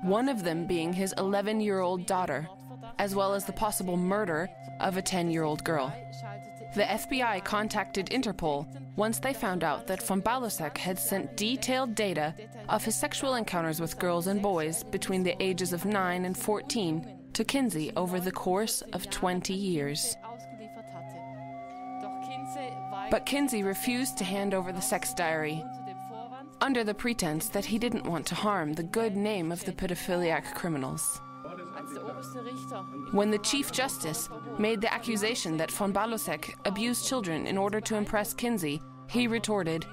one of them being his 11-year-old daughter, as well as the possible murder of a 10-year-old girl. The FBI contacted Interpol once they found out that von Balosek had sent detailed data of his sexual encounters with girls and boys between the ages of 9 and 14 to Kinsey over the course of 20 years. But Kinsey refused to hand over the sex diary, under the pretense that he didn't want to harm the good name of the pedophiliac criminals. When the Chief Justice made the accusation that von Balosek abused children in order to impress Kinsey, he retorted,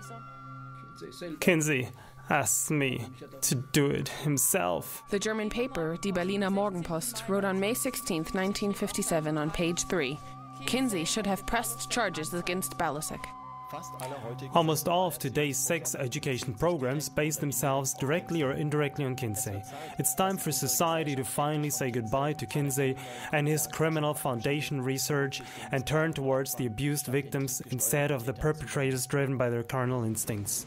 Kinsey asked me to do it himself. The German paper Die Berliner Morgenpost wrote on May 16, 1957 on page 3, Kinsey should have pressed charges against Balosek. Almost all of today's sex education programs base themselves directly or indirectly on Kinsey. It's time for society to finally say goodbye to Kinsey and his criminal foundation research and turn towards the abused victims instead of the perpetrators driven by their carnal instincts.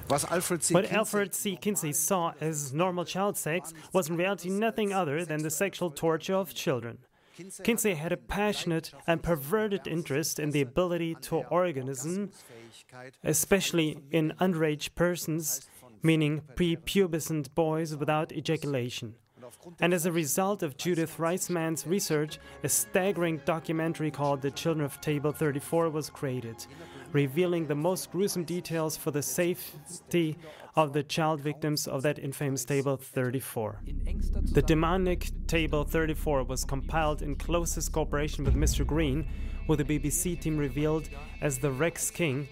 What Alfred C. Kinsey saw as normal child sex was in reality nothing other than the sexual torture of children. Kinsey had a passionate and perverted interest in the ability to orgasm, especially in underage persons, meaning prepubescent boys without ejaculation. And as a result of Judith Reisman's research, a staggering documentary called The Children of Table 34 was created, revealing the most gruesome details for the safety of the child victims of that infamous Table 34. The demonic Table 34 was compiled in closest cooperation with Mr. Green, who the BBC team revealed as the Rex King,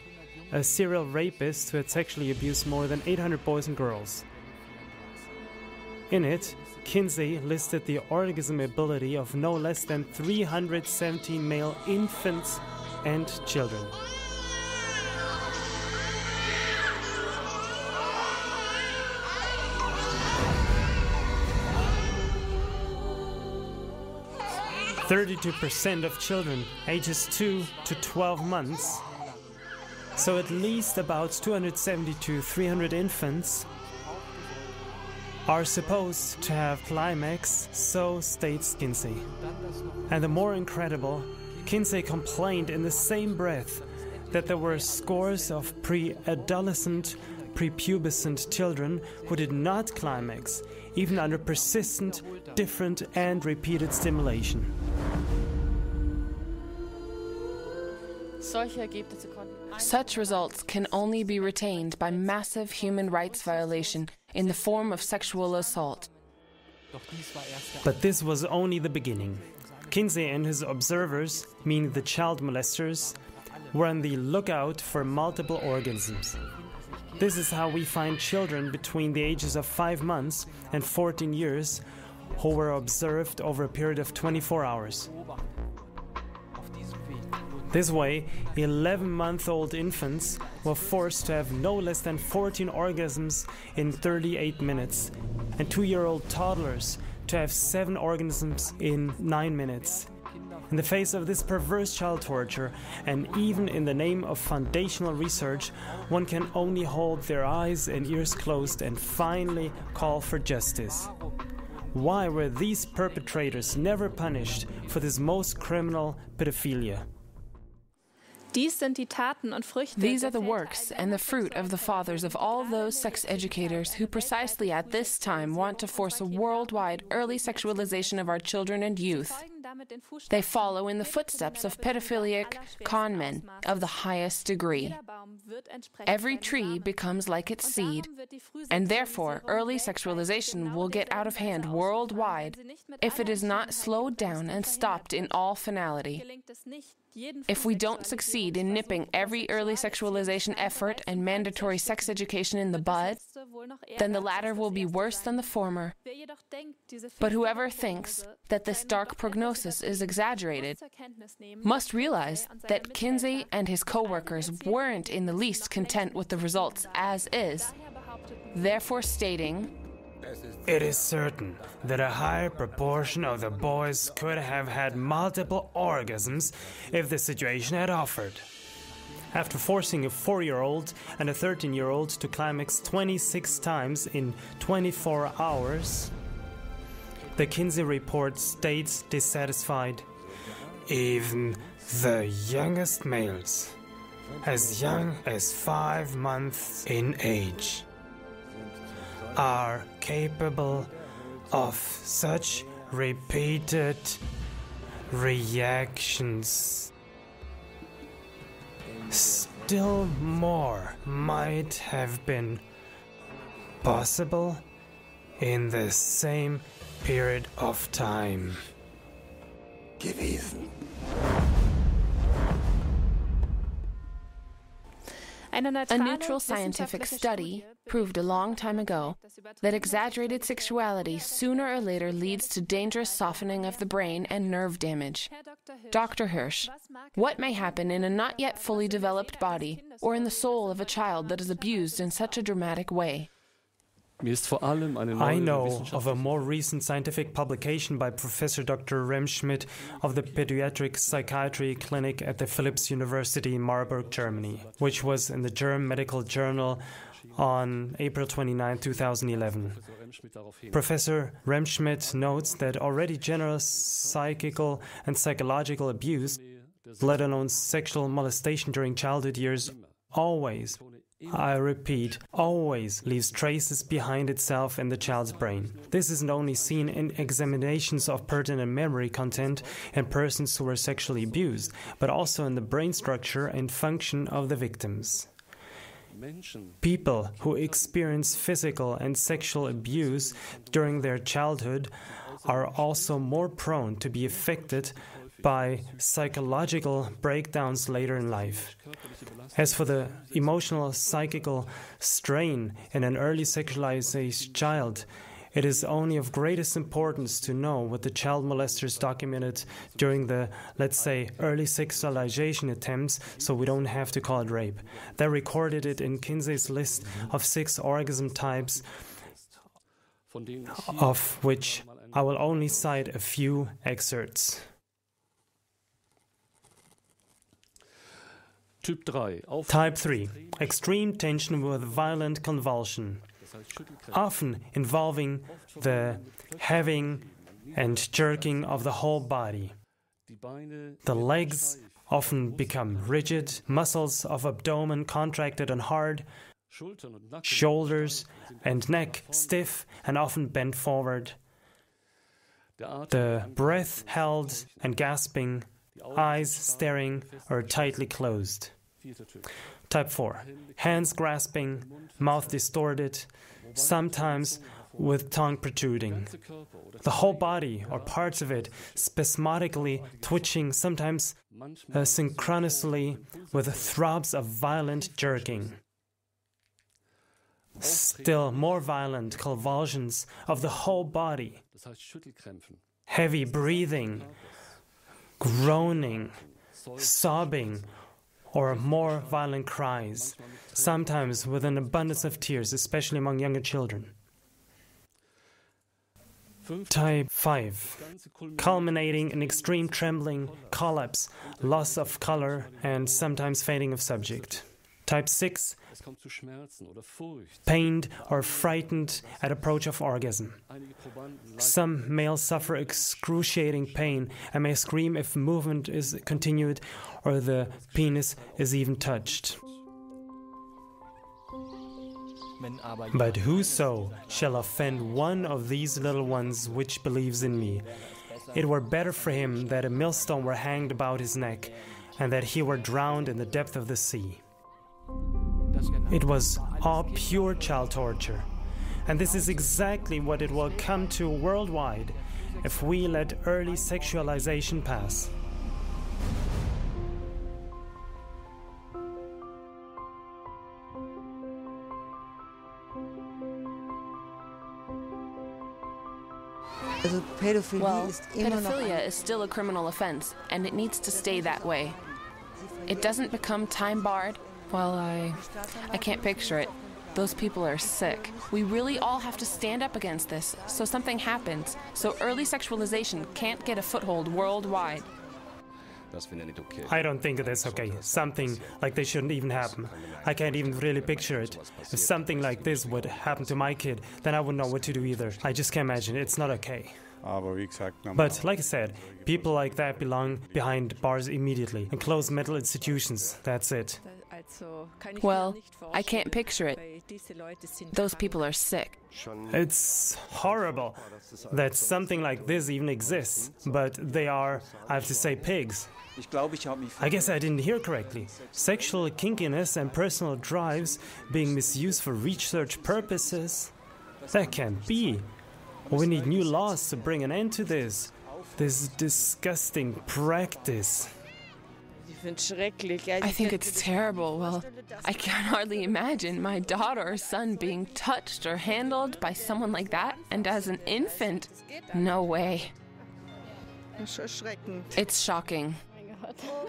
a serial rapist who had sexually abused more than 800 boys and girls. In it, Kinsey listed the orgasm ability of no less than 317 male infants and children. "32% of children ages 2 to 12 months, so at least about 270 to 300 infants, are supposed to have climax," so states Kinsey. And the more incredible, Kinsey complained in the same breath that there were scores of pre-adolescent, prepubescent children who did not climax, even under persistent, different and repeated stimulation. Such results can only be retained by massive human rights violation in the form of sexual assault. But this was only the beginning. Kinsey and his observers, meaning the child molesters, were on the lookout for multiple organisms. This is how we find children between the ages of 5 months and 14 years who were observed over a period of 24 hours. This way, 11-month-old infants were forced to have no less than 14 orgasms in 38 minutes, and 2-year-old toddlers to have 7 orgasms in 9 minutes. In the face of this perverse child torture, and even in the name of foundational research, one can only hold their eyes and ears closed and finally call for justice. Why were these perpetrators never punished for this most criminal pedophilia? These are the works and the fruit of the fathers of all those sex educators who precisely at this time want to force a worldwide early sexualization of our children and youth. They follow in the footsteps of pedophiliac con men of the highest degree. Every tree becomes like its seed, and therefore early sexualization will get out of hand worldwide if it is not slowed down and stopped in all finality. If we don't succeed in nipping every early sexualization effort and mandatory sex education in the bud, then the latter will be worse than the former. But whoever thinks that this dark prognosis is exaggerated must realize that Kinsey and his co-workers weren't in the least content with the results as is, therefore stating, "It is certain that a higher proportion of the boys could have had multiple orgasms if the situation had offered. After forcing a 4-year-old and a 13-year-old to climax 26 times in 24 hours, the Kinsey report states dissatisfied, even the youngest males, as young as 5 months in age, are capable of such repeated reactions. Still more might have been possible in the same period of time gewesen. A neutral scientific study proved a long time ago that exaggerated sexuality sooner or later leads to dangerous softening of the brain and nerve damage. Dr. Hirsch, what may happen in a not yet fully developed body or in the soul of a child that is abused in such a dramatic way? I know of a more recent scientific publication by Professor Dr. Remschmidt of the Pediatric Psychiatry Clinic at the Philipps University in Marburg, Germany, which was in the German Medical Journal on April 29, 2011. Professor Remschmidt notes that already general psychical and psychological abuse, let alone sexual molestation during childhood years, always, I repeat, always leaves traces behind itself in the child's brain. This isn't only seen in examinations of pertinent memory content in persons who were sexually abused, but also in the brain structure and function of the victims. People who experience physical and sexual abuse during their childhood are also more prone to be affected by psychological breakdowns later in life. As for the emotional psychical strain in an early sexualized child, it is only of greatest importance to know what the child molesters documented during the, let's say, early sexualization attempts, so we don't have to call it rape. They recorded it in Kinsey's list of 6 orgasm types, of which I will only cite a few excerpts. Type 3. Extreme tension with violent convulsion, often involving the heaving and jerking of the whole body. The legs often become rigid, muscles of abdomen contracted and hard, shoulders and neck stiff and often bent forward. The breath held and gasping, eyes staring or tightly closed. Type 4. Hands grasping, mouth distorted, sometimes with tongue protruding. The whole body or parts of it spasmodically twitching, sometimes synchronously with throbs of violent jerking. Still more violent convulsions of the whole body. Heavy breathing, groaning, sobbing, or more violent cries, sometimes with an abundance of tears, especially among younger children. Type 5. Culminating in extreme trembling, collapse, loss of color, and sometimes fading of subject. Type 6. Pained or frightened at approach of orgasm. Some males suffer excruciating pain and may scream if movement is continued or the penis is even touched. But whoso shall offend one of these little ones which believes in me, it were better for him that a millstone were hanged about his neck, and that he were drowned in the depth of the sea. It was all pure child torture, and this is exactly what it will come to worldwide if we let early sexualization pass. Pedophilia is still a criminal offense, and it needs to stay that way. It doesn't become time-barred. Well, I can't picture it. Those people are sick. We really all have to stand up against this, so something happens, so early sexualization can't get a foothold worldwide. I don't think that's okay. Something like this shouldn't even happen. I can't even really picture it. If something like this would happen to my kid, then I wouldn't know what to do either. I just can't imagine. It's not okay. But like I said, people like that belong behind bars immediately, in closed mental institutions. That's it. Well, I can't picture it. Those people are sick. It's horrible that something like this even exists, but they are, I have to say, pigs. I guess I didn't hear correctly. Sexual kinkiness and personal drives being misused for research purposes? That can't be. We need new laws to bring an end to this disgusting practice. I think it's terrible. Well, I can hardly imagine my daughter or son being touched or handled by someone like that, and as an infant. No way. It's shocking.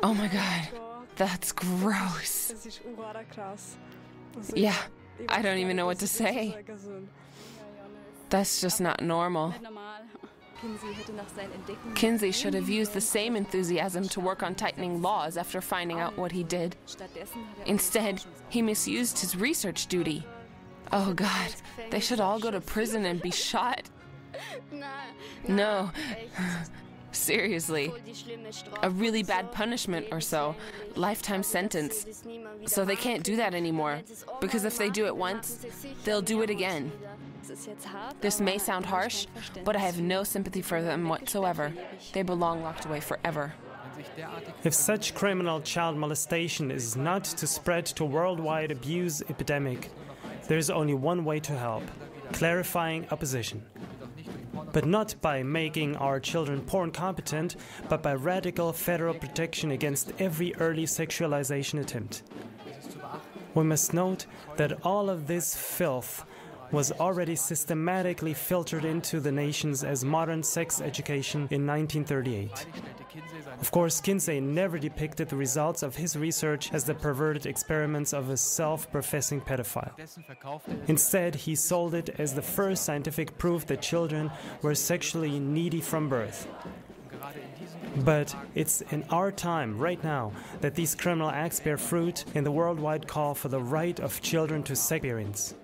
Oh my God, that's gross. Yeah, I don't even know what to say. That's just not normal. Kinsey should have used the same enthusiasm to work on tightening laws after finding out what he did. Instead, he misused his research duty. Oh God, they should all go to prison and be shot. No, seriously. A really bad punishment or so, lifetime sentence. So they can't do that anymore, because if they do it once, they'll do it again. This may sound harsh, but I have no sympathy for them whatsoever. They belong locked away forever. If such criminal child molestation is not to spread to worldwide abuse epidemic, there is only one way to help: clarifying opposition. But not by making our children porn competent, but by radical federal protection against every early sexualization attempt. We must note that all of this filth was already systematically filtered into the nations as modern sex education in 1938. Of course, Kinsey never depicted the results of his research as the perverted experiments of a self-professing pedophile. Instead, he sold it as the first scientific proof that children were sexually needy from birth. But it's in our time, right now, that these criminal acts bear fruit in the worldwide call for the right of children to sex experience.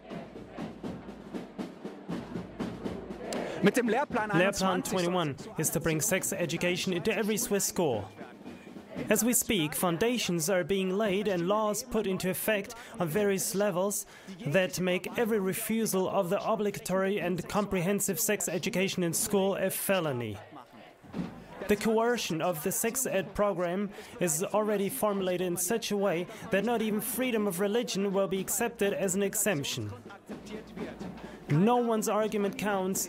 Lehrplan 21 is to bring sex education into every Swiss school. As we speak, foundations are being laid and laws put into effect on various levels that make every refusal of the obligatory and comprehensive sex education in school a felony. The coercion of the sex ed program is already formulated in such a way that not even freedom of religion will be accepted as an exemption. No one's argument counts.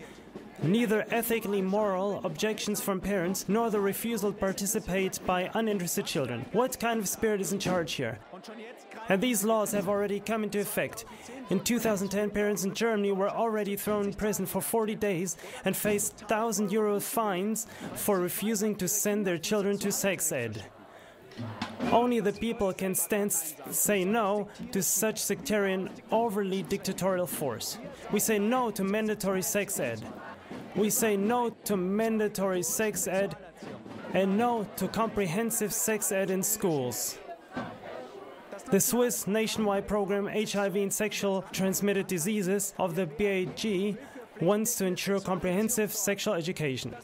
Neither ethically moral objections from parents nor the refusal to participate by uninterested children. What kind of spirit is in charge here? And these laws have already come into effect. In 2010, parents in Germany were already thrown in prison for 40 days and faced €1,000 fines for refusing to send their children to sex ed. Only the people can say no to such sectarian, overly dictatorial force. We say no to mandatory sex ed. We say no to mandatory sex ed and no to comprehensive sex ed in schools. The Swiss nationwide program HIV and Sexual Transmitted Diseases of the BAG wants to ensure comprehensive sexual education.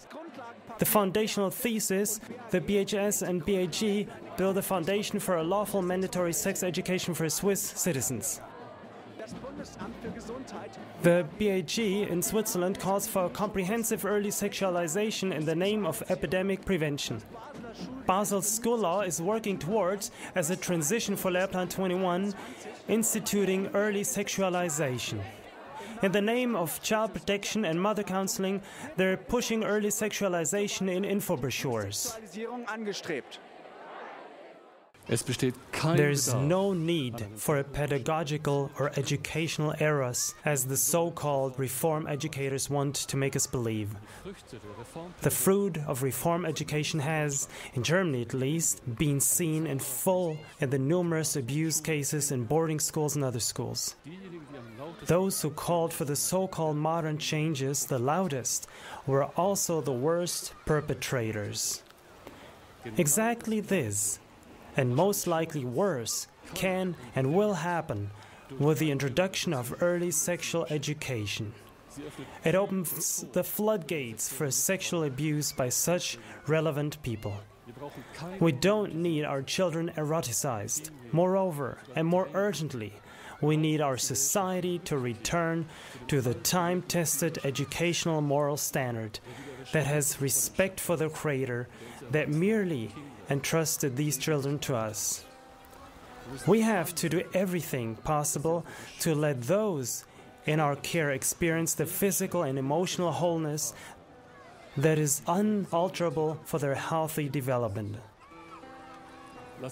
The foundational thesis, the BHS and BAG build a foundation for a lawful mandatory sex education for Swiss citizens. The BAG in Switzerland calls for comprehensive early sexualization in the name of epidemic prevention. Basel's school law is working towards, as a transition for Lehrplan 21, instituting early sexualization. In the name of child protection and mother counseling, they're pushing early sexualization in info brochures. There's no need for a pedagogical or educational eros, as the so-called reform educators want to make us believe. The fruit of reform education has, in Germany at least, been seen in full in the numerous abuse cases in boarding schools and other schools. Those who called for the so-called modern changes the loudest were also the worst perpetrators. Exactly this, and most likely worse, can and will happen with the introduction of early sexual education. It opens the floodgates for sexual abuse by such relevant people. We don't need our children eroticized. Moreover, and more urgently, we need our society to return to the time-tested educational moral standard that has respect for the Creator, that merely entrusted these children to us. We have to do everything possible to let those in our care experience the physical and emotional wholeness that is unalterable for their healthy development.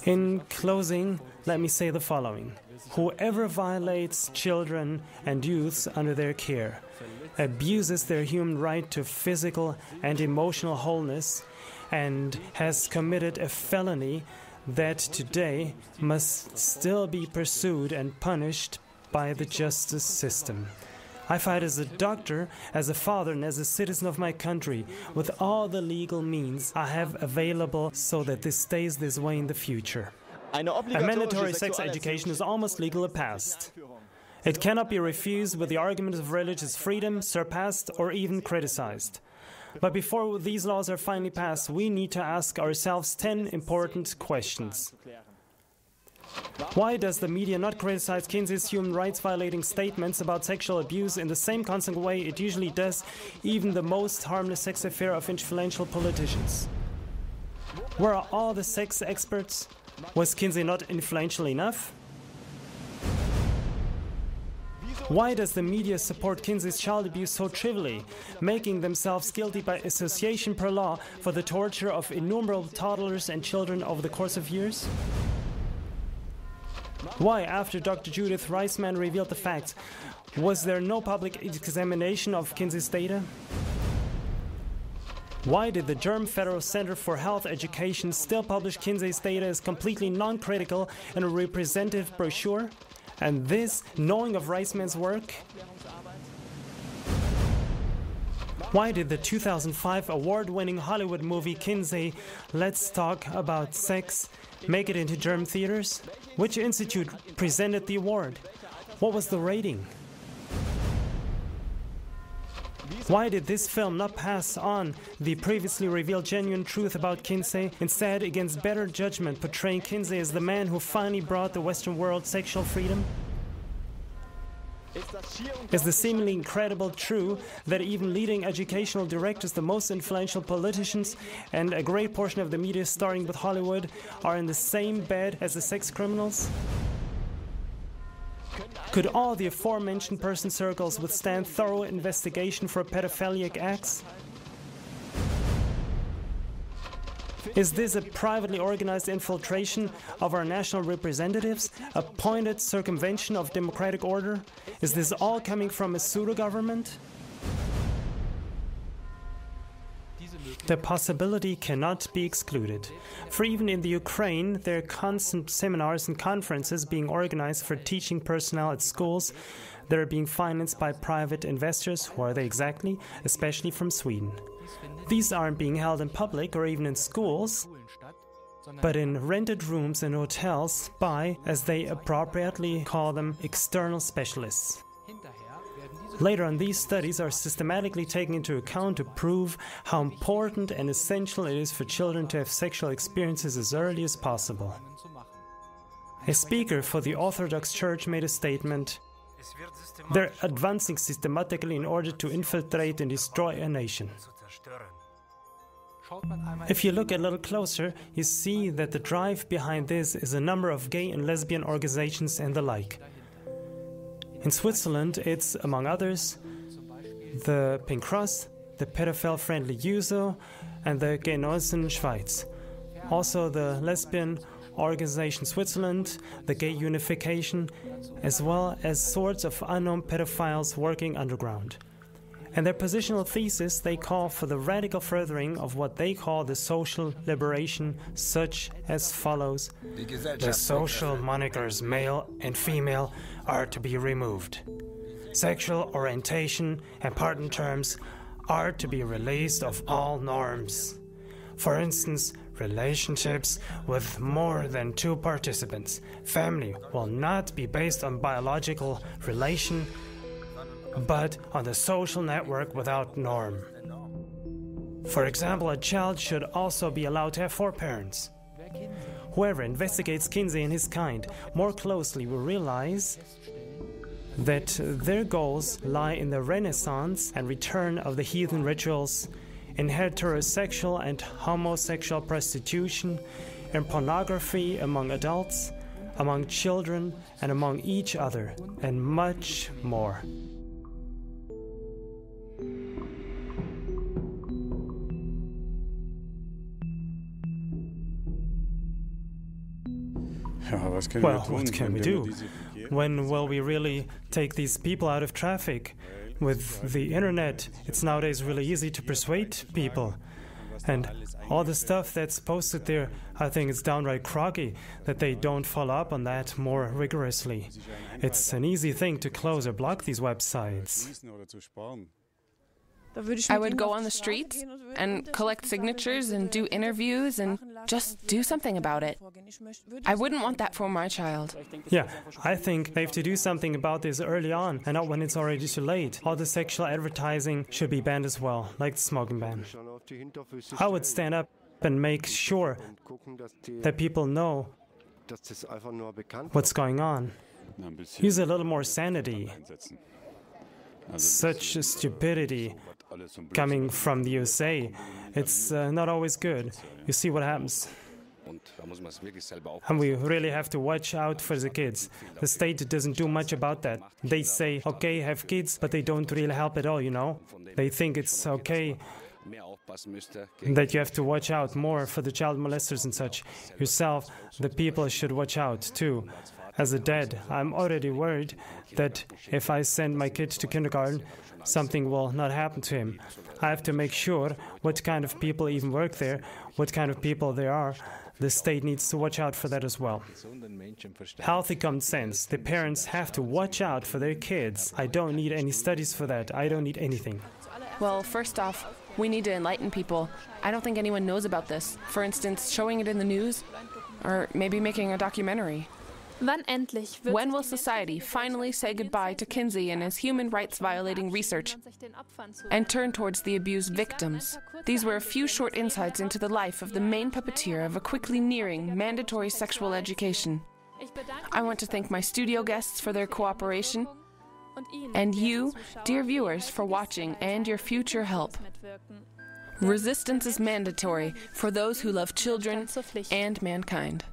In closing, let me say the following. Whoever violates children and youths under their care, abuses their human right to physical and emotional wholeness, and has committed a felony that today must still be pursued and punished by the justice system. I fight as a doctor, as a father, and as a citizen of my country with all the legal means I have available so that this stays this way in the future. A mandatory sex education is almost legal at past. It cannot be refused with the argument of religious freedom, surpassed, or even criticized. But before these laws are finally passed, we need to ask ourselves 10 important questions. Why does the media not criticize Kinsey's human rights violating statements about sexual abuse in the same constant way it usually does even the most harmless sex affair of influential politicians? Where are all the sex experts? Was Kinsey not influential enough? Why does the media support Kinsey's child abuse so trivially, making themselves guilty by association per law for the torture of innumerable toddlers and children over the course of years? Why, after Dr. Judith Reisman revealed the facts, was there no public examination of Kinsey's data? Why did the German Federal Center for Health Education still publish Kinsey's data as completely non-critical in a representative brochure? And this, knowing of Reisman's work? Why did the 2005 award-winning Hollywood movie Kinsey, Let's Talk About Sex, make it into German theaters? Which institute presented the award? What was the rating? Why did this film not pass on the previously revealed genuine truth about Kinsey, instead against better judgment portraying Kinsey as the man who finally brought the Western world sexual freedom? Is the seemingly incredible true that even leading educational directors, the most influential politicians, and a great portion of the media starting with Hollywood are in the same bed as the sex criminals? Could all the aforementioned person circles withstand thorough investigation for pedophilic acts? Is this a privately organized infiltration of our national representatives? A pointed circumvention of democratic order? Is this all coming from a pseudo-government? The possibility cannot be excluded. For even in the Ukraine, there are constant seminars and conferences being organized for teaching personnel at schools that are being financed by private investors. Who are they exactly? Especially from Sweden. These aren't being held in public or even in schools, but in rented rooms in hotels by, as they appropriately call them, external specialists. Later on, these studies are systematically taken into account to prove how important and essential it is for children to have sexual experiences as early as possible. A speaker for the Orthodox Church made a statement: "They're advancing systematically in order to infiltrate and destroy a nation." If you look a little closer, you see that the drive behind this is a number of gay and lesbian organizations and the like. In Switzerland, it's, among others, the Pink Cross, the Pedophile-Friendly USO, and the Genossen Schweiz. Also the Lesbian Organization Switzerland, the Gay Unification, as well as sorts of unknown pedophiles working underground. In their positional thesis, they call for the radical furthering of what they call the social liberation, such as follows: "The social monikers male and female are to be removed. Sexual orientation and partner terms are to be released of all norms. For instance, relationships with more than two participants. Family will not be based on biological relation, but on the social network without norm. For example, a child should also be allowed to have 4 parents. Whoever investigates Kinsey and his kind more closely will realize that their goals lie in the renaissance and return of the heathen rituals, in heterosexual and homosexual prostitution, in pornography among adults, among children, and among each other, and much more. Well, what can we do? When will we really take these people out of traffic? With the internet, it's nowadays really easy to persuade people. And all the stuff that's posted there, I think it's downright crocky that they don't follow up on that more rigorously. It's an easy thing to close or block these websites. I would go on the streets and collect signatures and do interviews and just do something about it. I wouldn't want that for my child. Yeah, I think they have to do something about this early on and not when it's already too late. All the sexual advertising should be banned as well, like the smoking ban. I would stand up and make sure that people know what's going on. Use a little more sanity. Such stupidity coming from the USA, it's not always good. You see what happens. And we really have to watch out for the kids. The state doesn't do much about that. They say, okay, have kids, but they don't really help at all, you know. They think it's okay that you have to watch out more for the child molesters and such. Yourself, the people should watch out too. As a dad, I'm already worried that if I send my kid to kindergarten, something will not happen to him. I have to make sure what kind of people even work there, what kind of people there are. The state needs to watch out for that as well. Healthy common sense. The parents have to watch out for their kids. I don't need any studies for that. I don't need anything. Well, first off, we need to enlighten people. I don't think anyone knows about this. For instance, showing it in the news, or maybe making a documentary. When will society finally say goodbye to Kinsey and his human rights violating research and turn towards the abused victims? These were a few short insights into the life of the main puppeteer of a quickly nearing mandatory sexual education. I want to thank my studio guests for their cooperation, and you, dear viewers, for watching and your future help. Resistance is mandatory for those who love children and mankind.